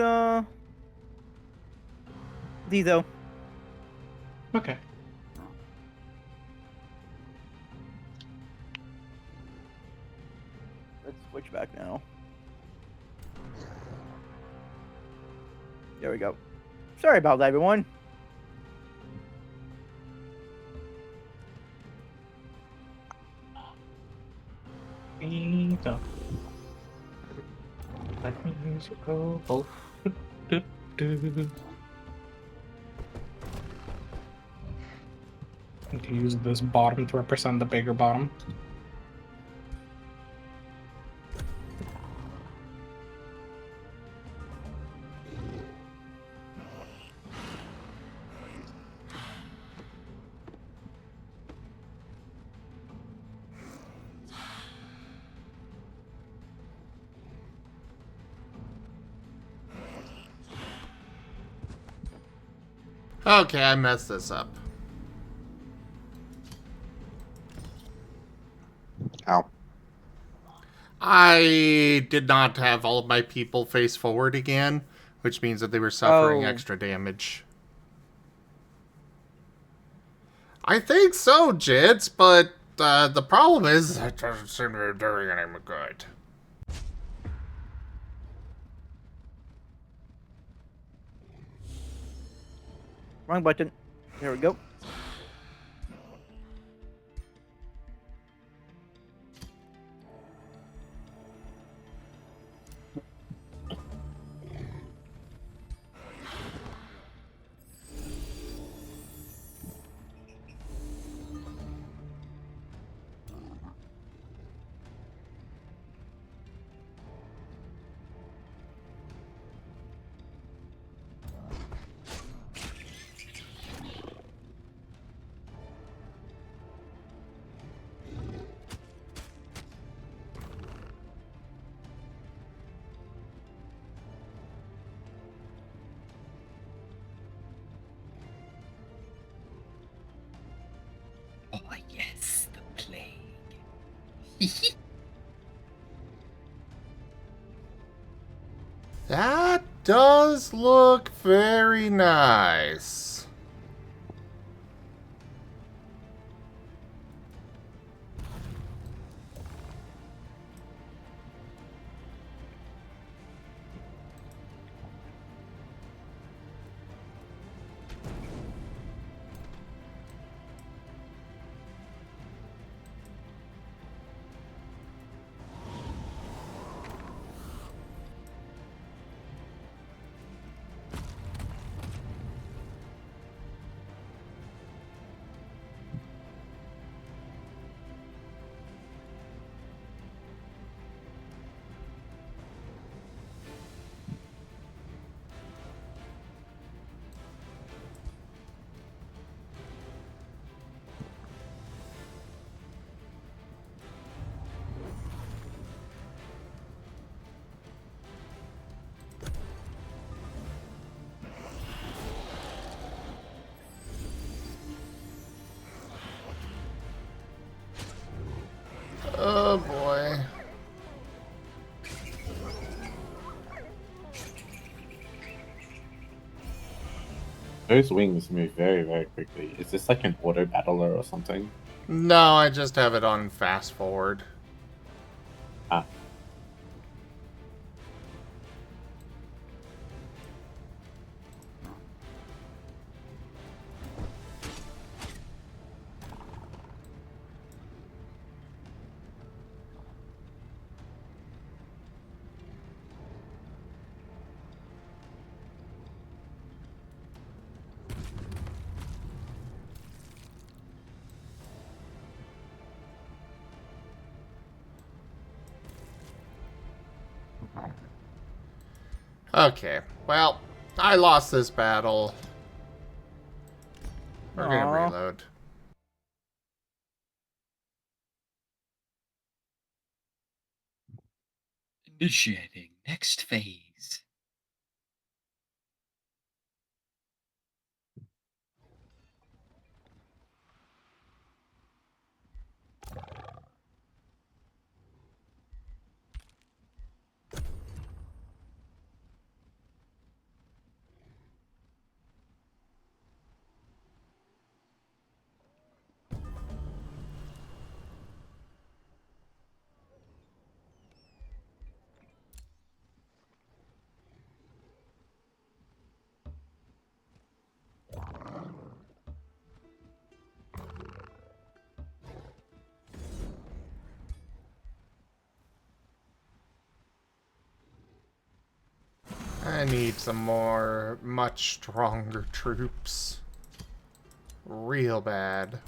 Speaker 2: Dizo.
Speaker 5: Okay.
Speaker 2: Let's switch back now. There we go. Sorry about that, everyone.
Speaker 5: So, let me use your go. Oh. And to use this bottom to represent the bigger bottom.
Speaker 1: Okay, I messed this up. I did not have all of my people face forward again, which means that they were suffering
Speaker 2: Oh.
Speaker 1: extra damage. I think so, Jits, but the problem is that doesn't seem to be doing any good.
Speaker 2: Wrong button. There we go.
Speaker 8: Oh, yes, the plague.
Speaker 1: That does look very nice. Oh boy.
Speaker 11: Those wings move very, very quickly. Is this like an auto battler or something?
Speaker 1: No, I just have it on fast forward.
Speaker 11: Ah.
Speaker 1: Okay, well, I lost this battle. We're gonna
Speaker 2: Aw.
Speaker 1: reload.
Speaker 8: Initiating next phase.
Speaker 1: I need some more, much stronger troops. Real bad.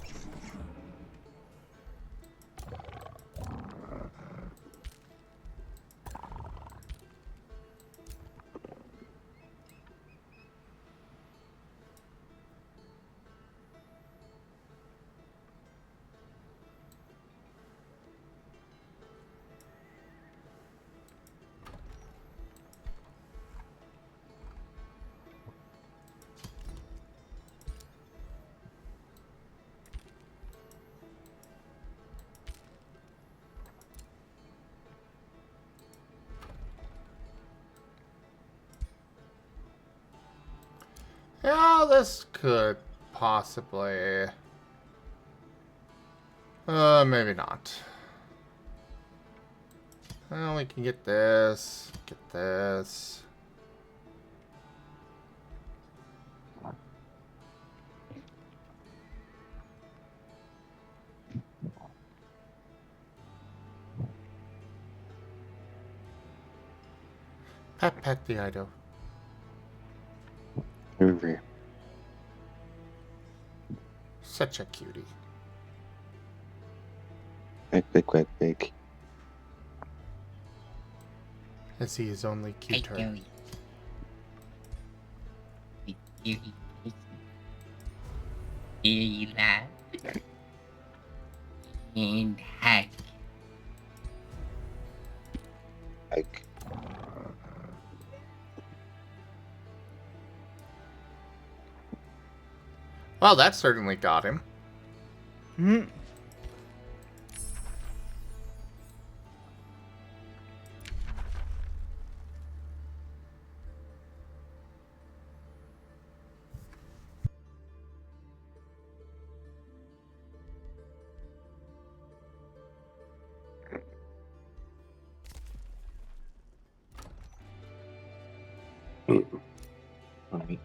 Speaker 1: Well, this could possibly... maybe not. Well, we can get this. Get this. Pet the idol.
Speaker 10: Over.
Speaker 1: Such a cutie.
Speaker 10: Quack, big.
Speaker 1: As he is only cuter.
Speaker 8: I know you. Hear you laugh. And hug.
Speaker 10: Like,
Speaker 1: Well, that certainly got him.
Speaker 2: Hmm.
Speaker 11: Right.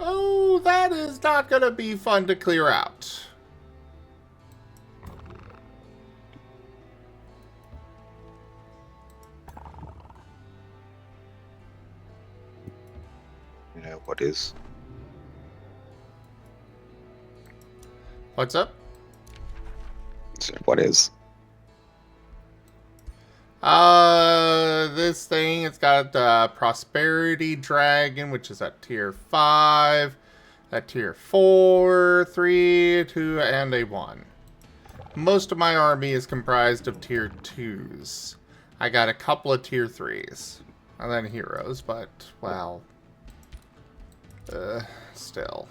Speaker 1: Oh, that is not gonna be fun to clear out.
Speaker 10: you know, what is?
Speaker 1: What's up?
Speaker 10: So what is?
Speaker 1: This thing, it's got the Prosperity Dragon, which is at tier 5, at tier 4, 3, 2, and a 1. Most of my army is comprised of tier 2s. I got a couple of tier 3s. And then heroes, but, well... still.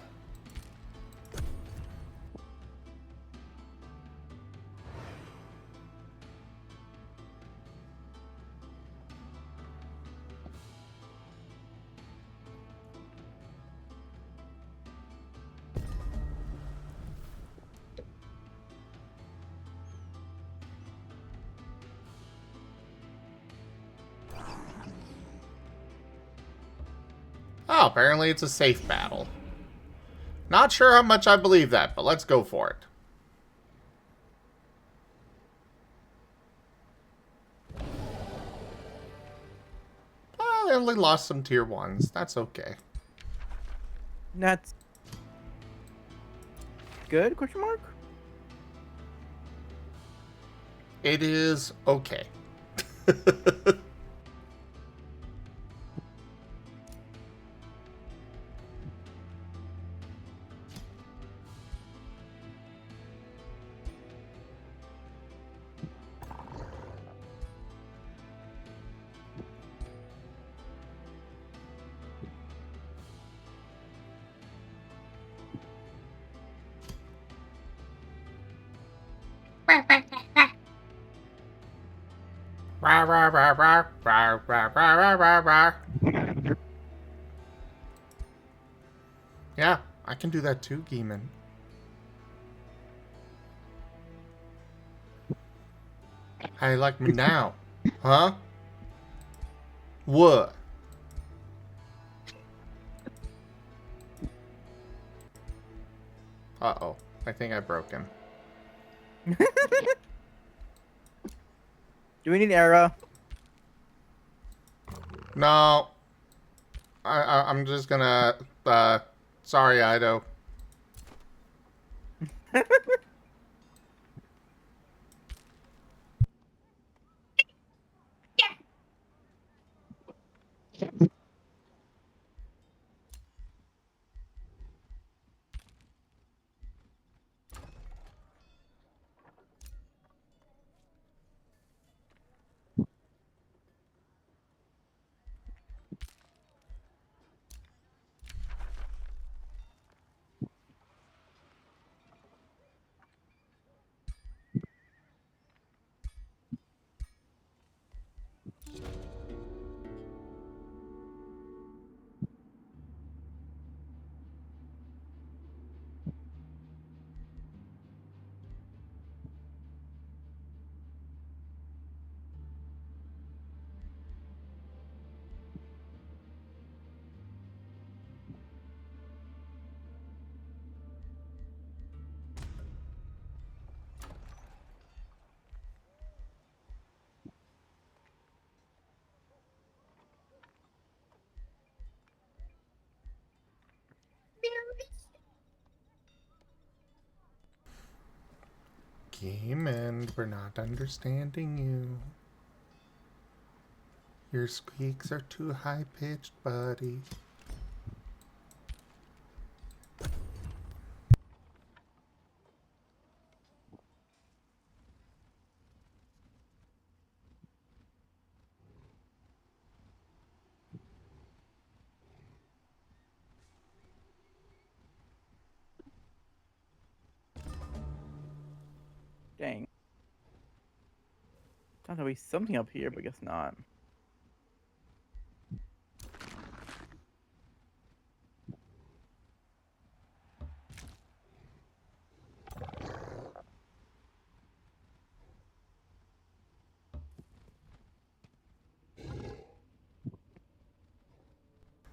Speaker 1: Oh, apparently it's a safe battle. Not sure how much I believe that, but let's go for it. Well, I only lost some tier 1s. That's okay.
Speaker 2: That's good? Question mark.
Speaker 1: It is okay. Rah, rah, rah, rah, rah, rah, rah, rah, rah. Yeah, I can do that too, Geeman. How you like me now? Huh? What? Uh-oh. I think I broke him.
Speaker 2: Do we need Era?
Speaker 1: No. I'm just gonna, sorry, Ido. game and we're not understanding you. Your squeaks are too high-pitched, buddy.
Speaker 2: Dang. Thought there'd be something up here, but guess not.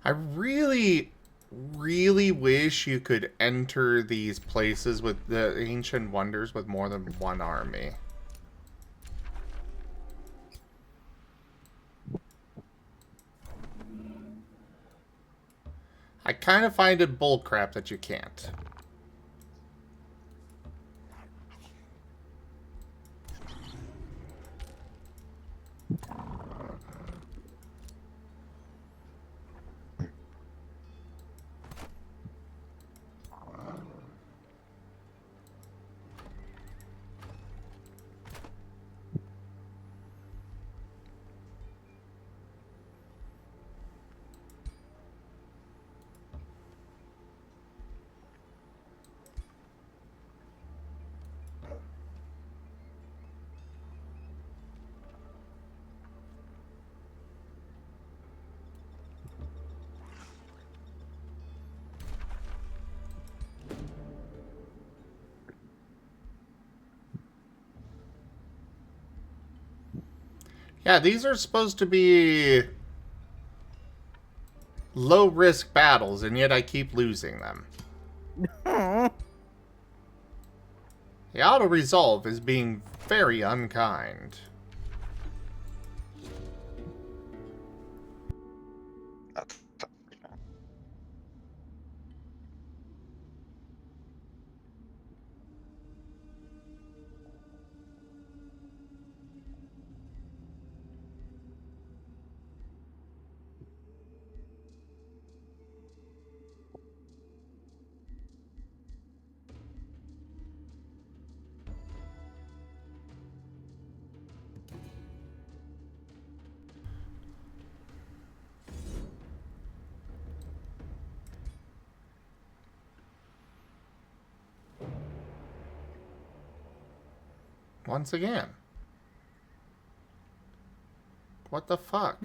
Speaker 1: I really, really wish you could enter these places with the ancient wonders with more than one army. I kind of find it bullcrap that you can't. Yeah, these are supposed to be low-risk battles, and yet I keep losing them. The auto-resolve is being very unkind. Once again. What the fuck?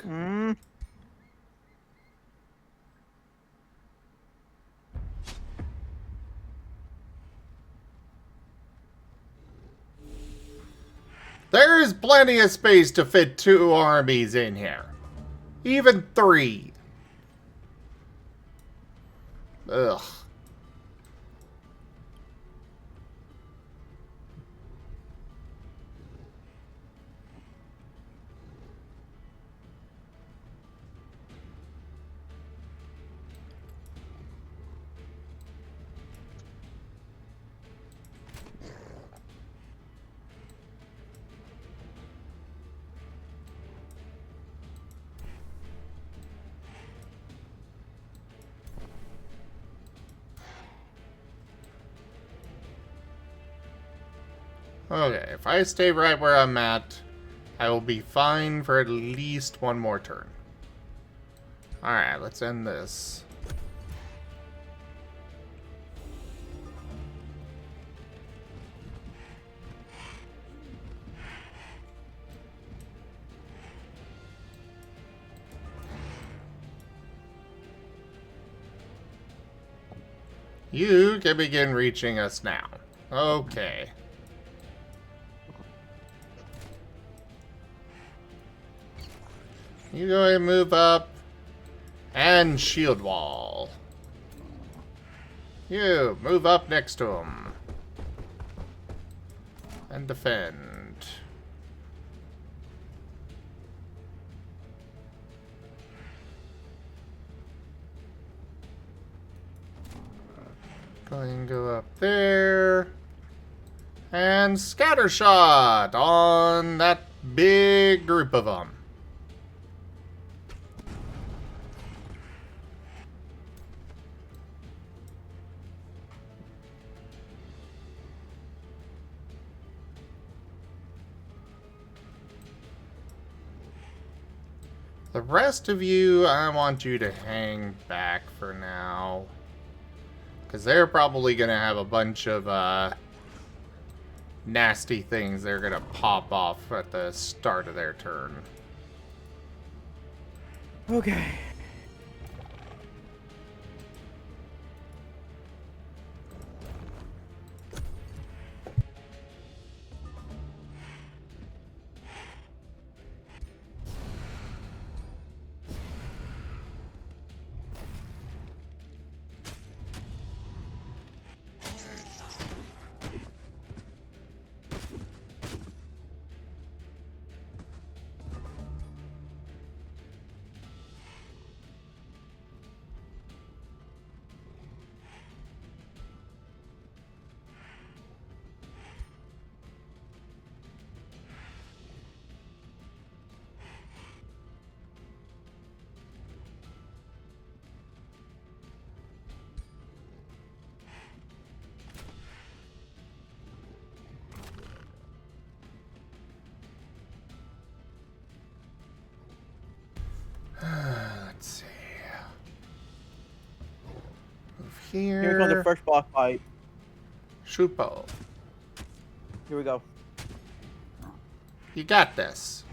Speaker 1: There is plenty of space to fit 2 armies in here. Even 3. Ugh. Okay, if I stay right where I'm at, I will be fine for at least one more turn. Alright, let's end this. You can begin reaching us now. Okay. You go ahead and move up. And shield wall. You, move up next to him. And defend. Go ahead and go up there. And scatter shot on that big group of them. The rest of you, I want you to hang back for now. Because they're probably going to have a bunch of nasty things they're going to pop off at the start of their turn.
Speaker 2: Okay.
Speaker 1: Let's see. Move here.
Speaker 2: Here comes the first boss fight.
Speaker 1: Shupo.
Speaker 2: Here we go.
Speaker 1: You got this.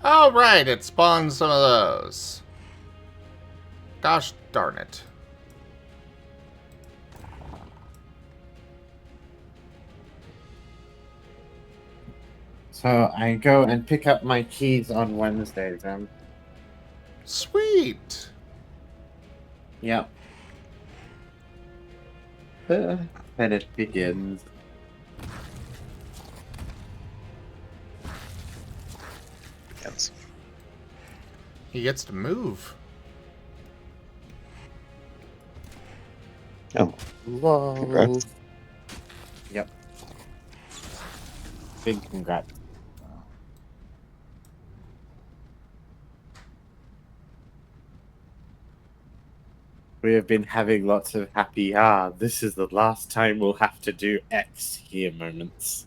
Speaker 1: All right, it spawned some of those. Gosh darn it.
Speaker 11: So I go and pick up my keys on Wednesdays.
Speaker 1: Sweet.
Speaker 11: Yep. And it begins.
Speaker 1: He gets to move.
Speaker 10: Oh,
Speaker 11: Lol.
Speaker 10: congrats.
Speaker 11: Yep. Big congrats. We have been having lots of happy, this is the last time we'll have to do X here moments.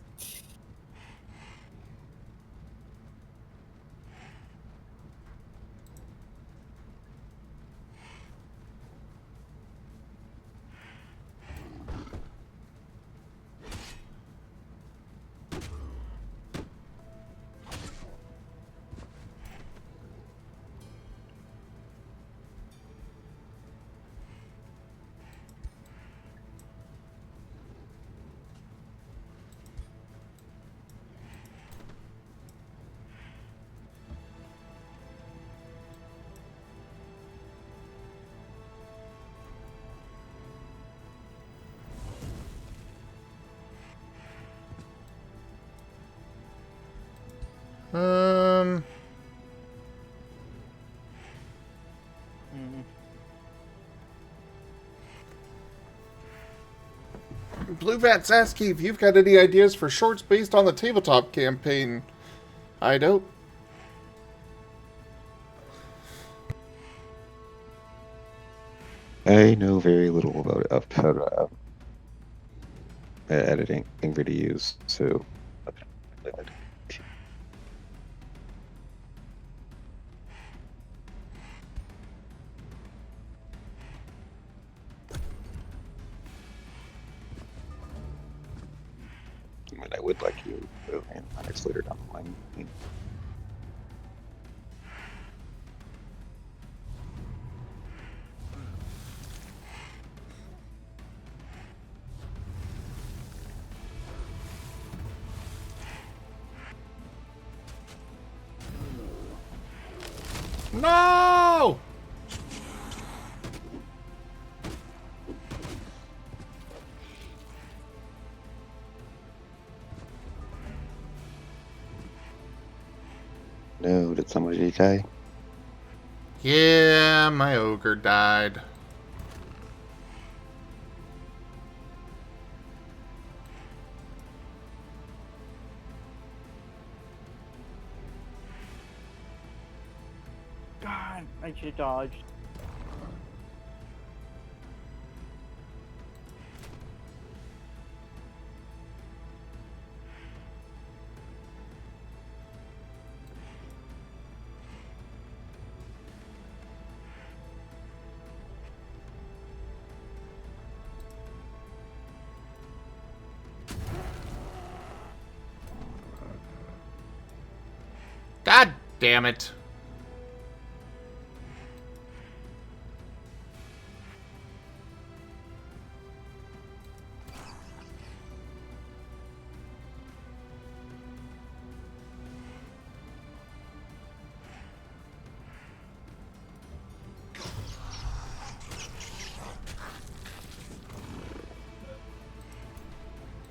Speaker 1: Blue Vat's asking if you've got any ideas for shorts based on the tabletop campaign. I don't.
Speaker 10: I know very little about editing videos, so. I mean, I would like you to analyze later down the line.
Speaker 1: No!
Speaker 10: No, did somebody die?
Speaker 1: Yeah, my ogre died.
Speaker 2: God, I should have dodged.
Speaker 1: God damn it.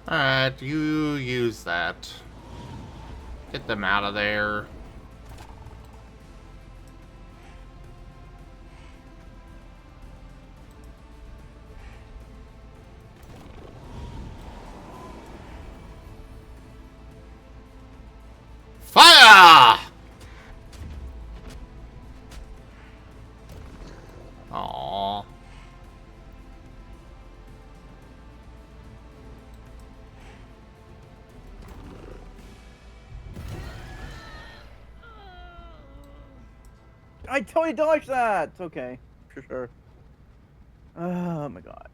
Speaker 1: Alright, you use that. Get them out of there. Fire! Aww.
Speaker 2: I totally dodged that. It's okay, for sure. Oh my god.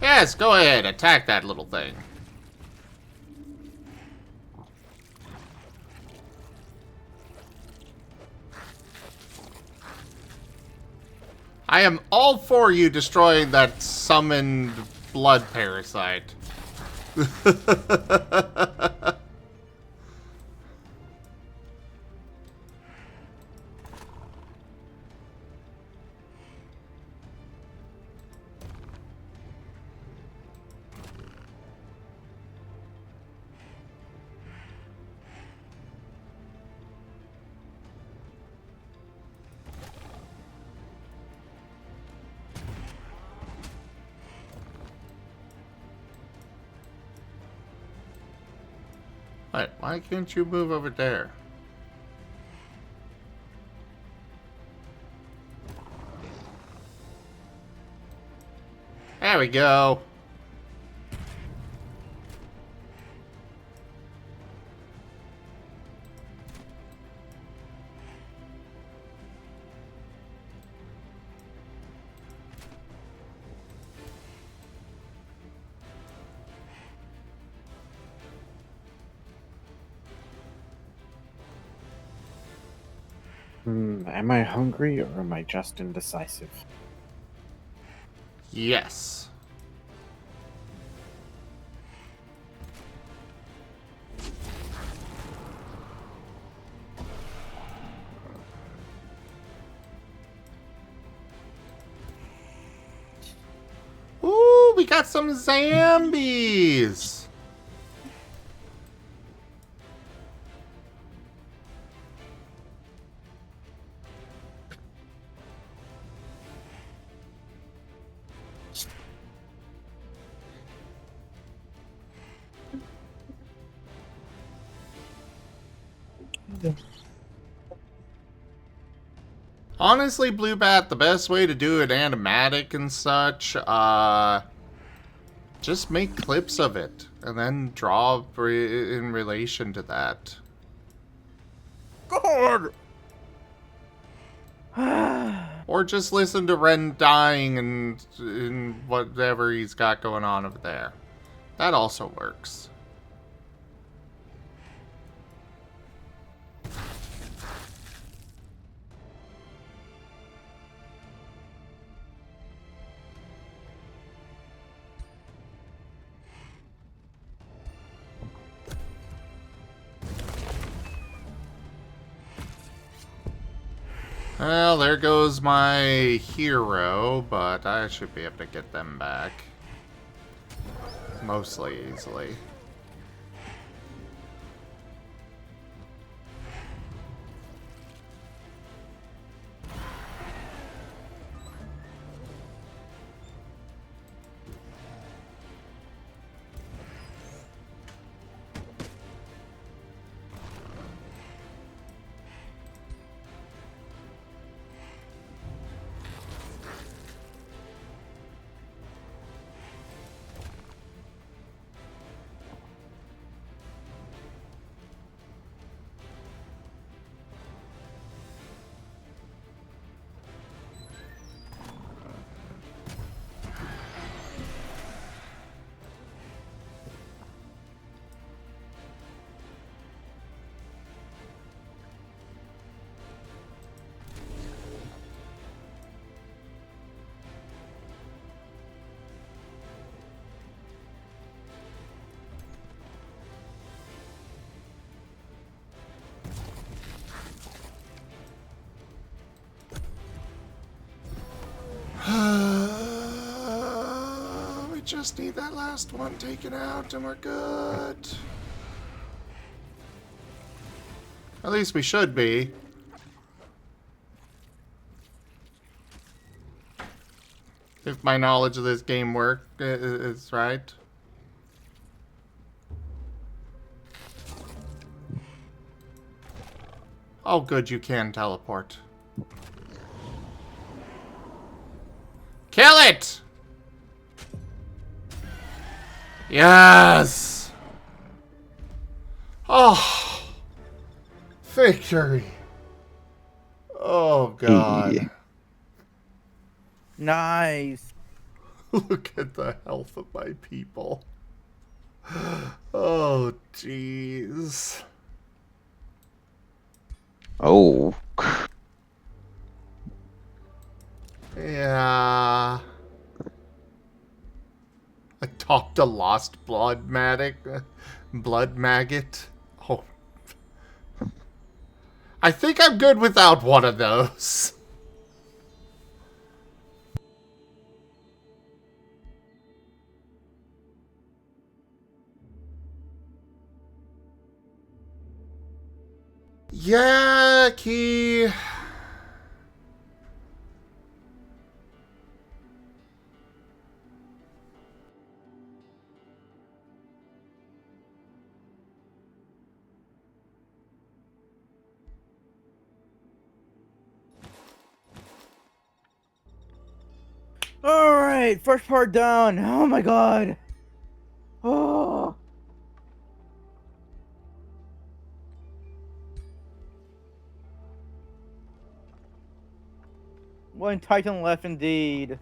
Speaker 1: Yes, go ahead. Attack that little thing. I am all for you destroying that summoned blood parasite. Wait, why can't you move over there? There we go.
Speaker 11: Am I hungry or am I just indecisive?
Speaker 1: Yes. Ooh, we got some zombies. Honestly, Blue Bat, the best way to do an animatic and such, just make clips of it and then draw in relation to that.
Speaker 2: God!
Speaker 1: Or just listen to Ren dying and whatever he's got going on over there. That also works. Well, there goes my hero, but I should be able to get them back. Mostly easily. We just need that last one taken out and we're good. At least we should be. If my knowledge of this game is right. Oh good, you can teleport. Kill it! Yes! Oh! Victory! Oh god.
Speaker 10: Hey.
Speaker 2: Nice.
Speaker 1: Look at the health of my people. Oh, jeez.
Speaker 10: Oh.
Speaker 1: Yeah. Adopt a lost blood maggot. Oh. I think I'm good without one of those. Yeah, Key.
Speaker 2: Alright, first part done. Oh my god. Oh. One Titan left indeed.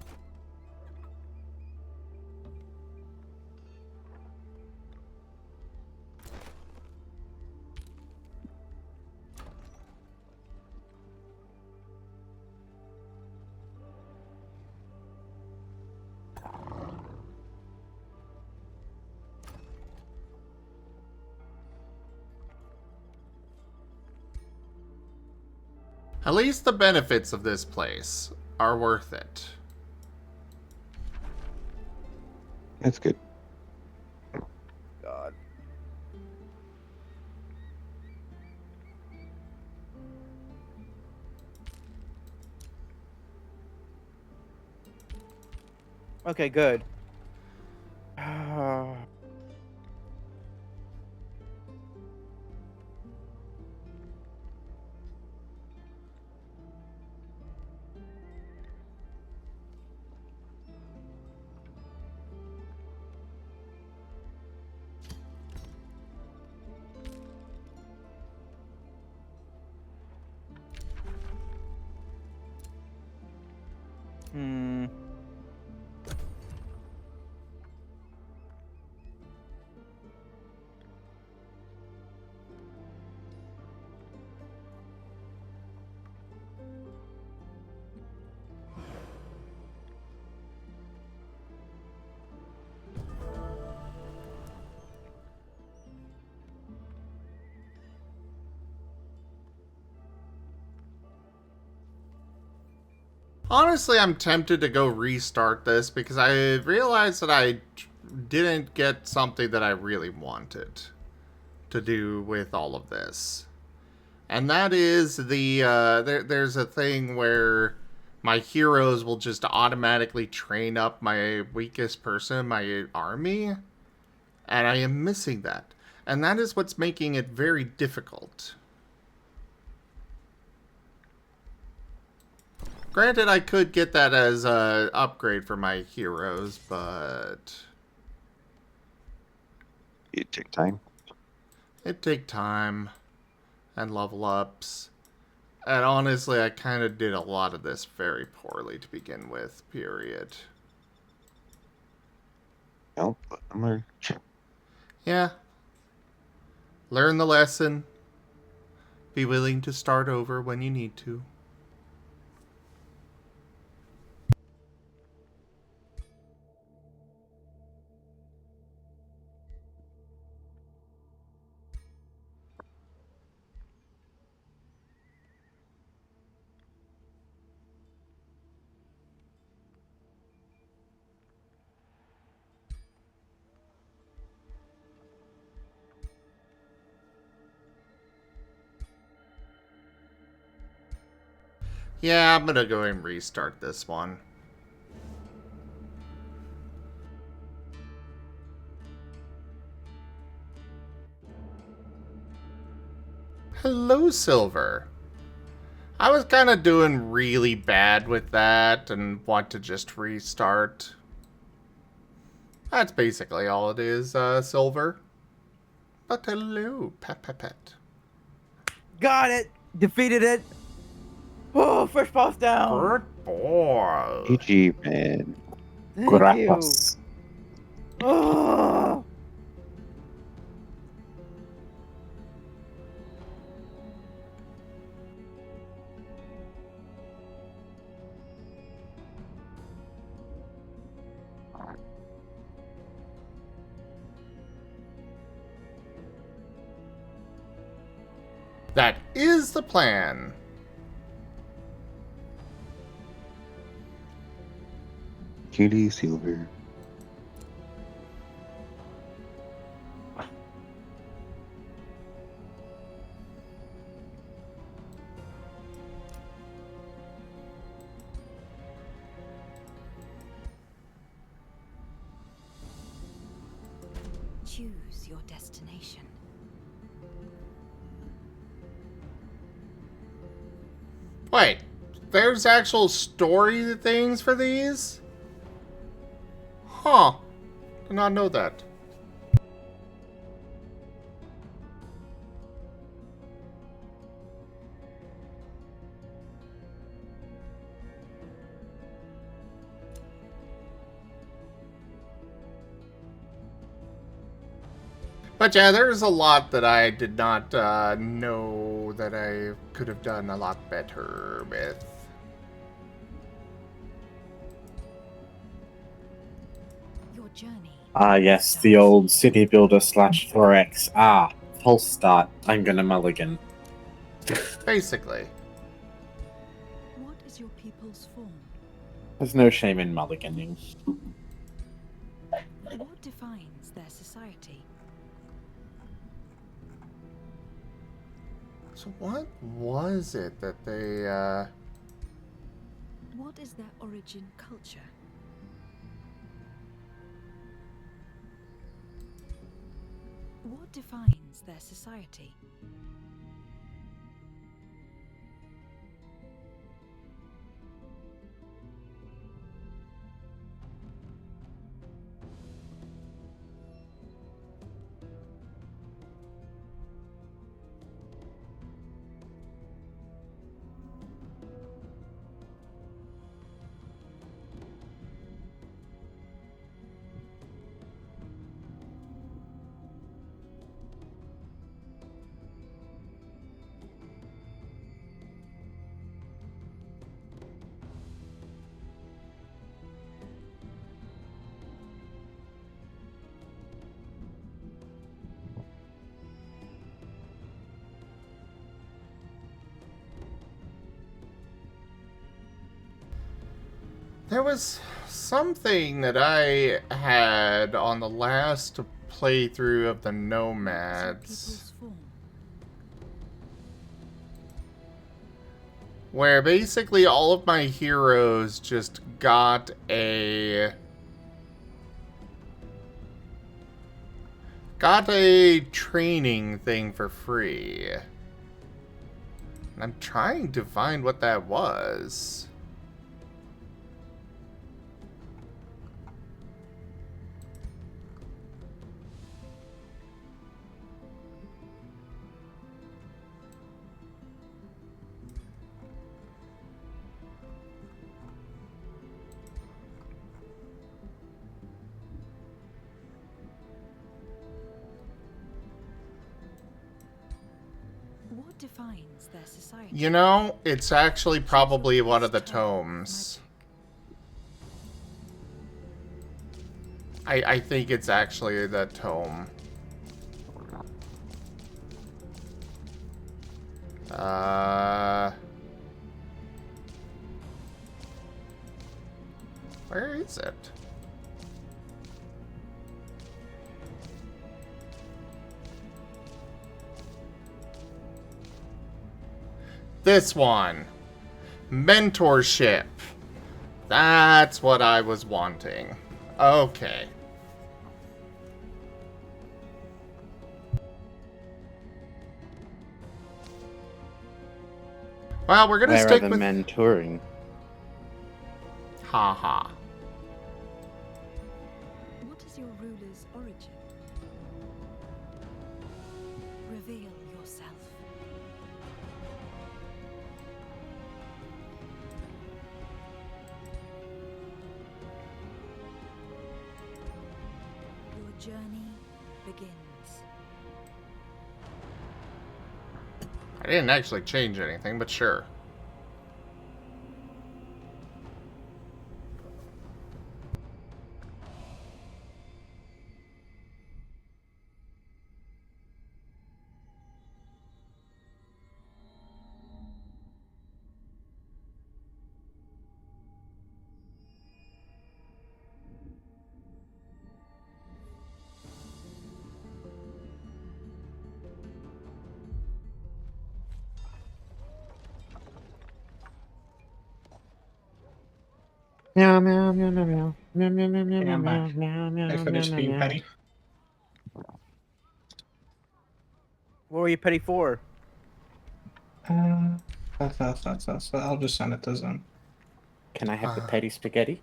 Speaker 1: At least the benefits of this place are worth it.
Speaker 10: That's good.
Speaker 2: God. Okay, good. Hmm.
Speaker 1: Honestly, I'm tempted to go restart this because I realized that I didn't get something that I really wanted to do with all of this. And that is there's a thing where my heroes will just automatically train up my weakest person in my army, and I am missing that. And that is what's making it very difficult. Granted, I could get that as an upgrade for my heroes, but
Speaker 10: It take time.
Speaker 1: it'd take time and level ups. And honestly, I kind of did a lot of this very poorly to begin with, period.
Speaker 10: Nope. I'm
Speaker 1: Yeah. Learn the lesson. Be willing to start over when you need to. Yeah, I'm gonna go and restart this one. Hello, Silver. I was kind of doing really bad with that and want to just restart. That's basically all it is, Silver. But hello, pet.
Speaker 2: Got it. Defeated it. Oh, first boss down.
Speaker 1: Good boy.
Speaker 10: GG, man.
Speaker 2: Thank you.
Speaker 3: Gracias.
Speaker 2: Oh.
Speaker 1: That is the plan.
Speaker 10: Cutie Silver.
Speaker 7: Choose your destination.
Speaker 1: Wait, there's actual story things for these? Huh. Did not know that. But yeah, there's a lot that I did not know that I could have done a lot better with.
Speaker 7: Your journey.
Speaker 11: Ah, yes, the old city builder slash 4X. Ah, false start. I'm gonna mulligan.
Speaker 1: Basically.
Speaker 7: What is your people's form?
Speaker 11: There's no shame in mulliganing.
Speaker 7: What defines their society?
Speaker 1: So what was it that they,
Speaker 7: What is their origin culture? What defines their society?
Speaker 1: There was something that I had on the last playthrough of the Nomads, where basically all of my heroes just got a training thing for free. And I'm trying to find what that was.
Speaker 7: What defines their society?
Speaker 1: You know, it's actually probably one of the tomes. I think it's actually the tome. Where is it? This one. Mentorship. That's what I was wanting. Okay. Well, we're gonna
Speaker 11: Where
Speaker 1: stick
Speaker 11: are the
Speaker 1: with
Speaker 11: mentoring?
Speaker 1: haha.
Speaker 7: What is your ruler's origin? Reveal yourself. Your journey begins.
Speaker 1: I didn't actually change anything, but sure.
Speaker 11: Meow meow meow meow meow meow meow meow meow
Speaker 5: Yeah, I'm
Speaker 11: meow
Speaker 5: back.
Speaker 11: meow meow
Speaker 5: I finished being petty.
Speaker 2: What were you petty for?
Speaker 5: I'll just send it to them.
Speaker 11: Can I have the petty spaghetti?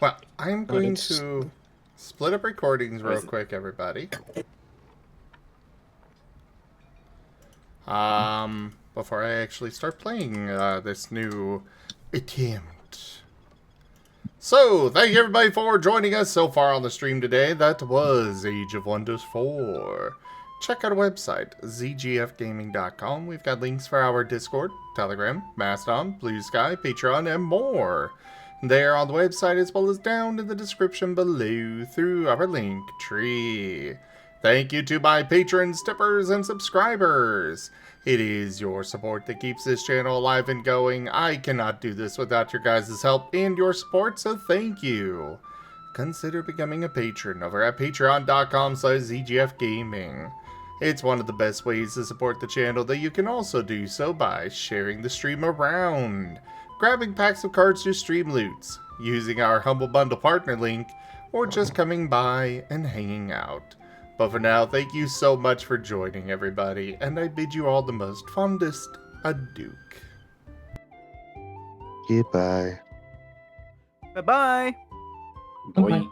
Speaker 1: Well, I'm
Speaker 5: But
Speaker 1: going
Speaker 5: it's-
Speaker 1: to split up recordings real
Speaker 11: is it?
Speaker 1: quick, everybody. Before I actually start playing this new attempt. So, thank you everybody for joining us so far on the stream today. That was Age of Wonders 4. Check out our website, zgfgaming.com. We've got links for our Discord, Telegram, Mastodon, Blue Sky, Patreon, and more. There on the website, as well as down in the description below through our link tree. Thank you to my patrons, tippers, and subscribers. It is your support that keeps this channel alive and going. I cannot do this without your guys' help and your support, so thank you. Consider becoming a patron over at patreon.com/zgfgaming. It's one of the best ways to support the channel, that you can also do so by sharing the stream around, grabbing packs of cards to stream loots, using our Humble Bundle partner link, or just coming by and hanging out. But for now, thank you so much for joining, everybody, and I bid you all the most fondest adieu.
Speaker 10: Goodbye.
Speaker 2: Bye bye.
Speaker 11: Boy.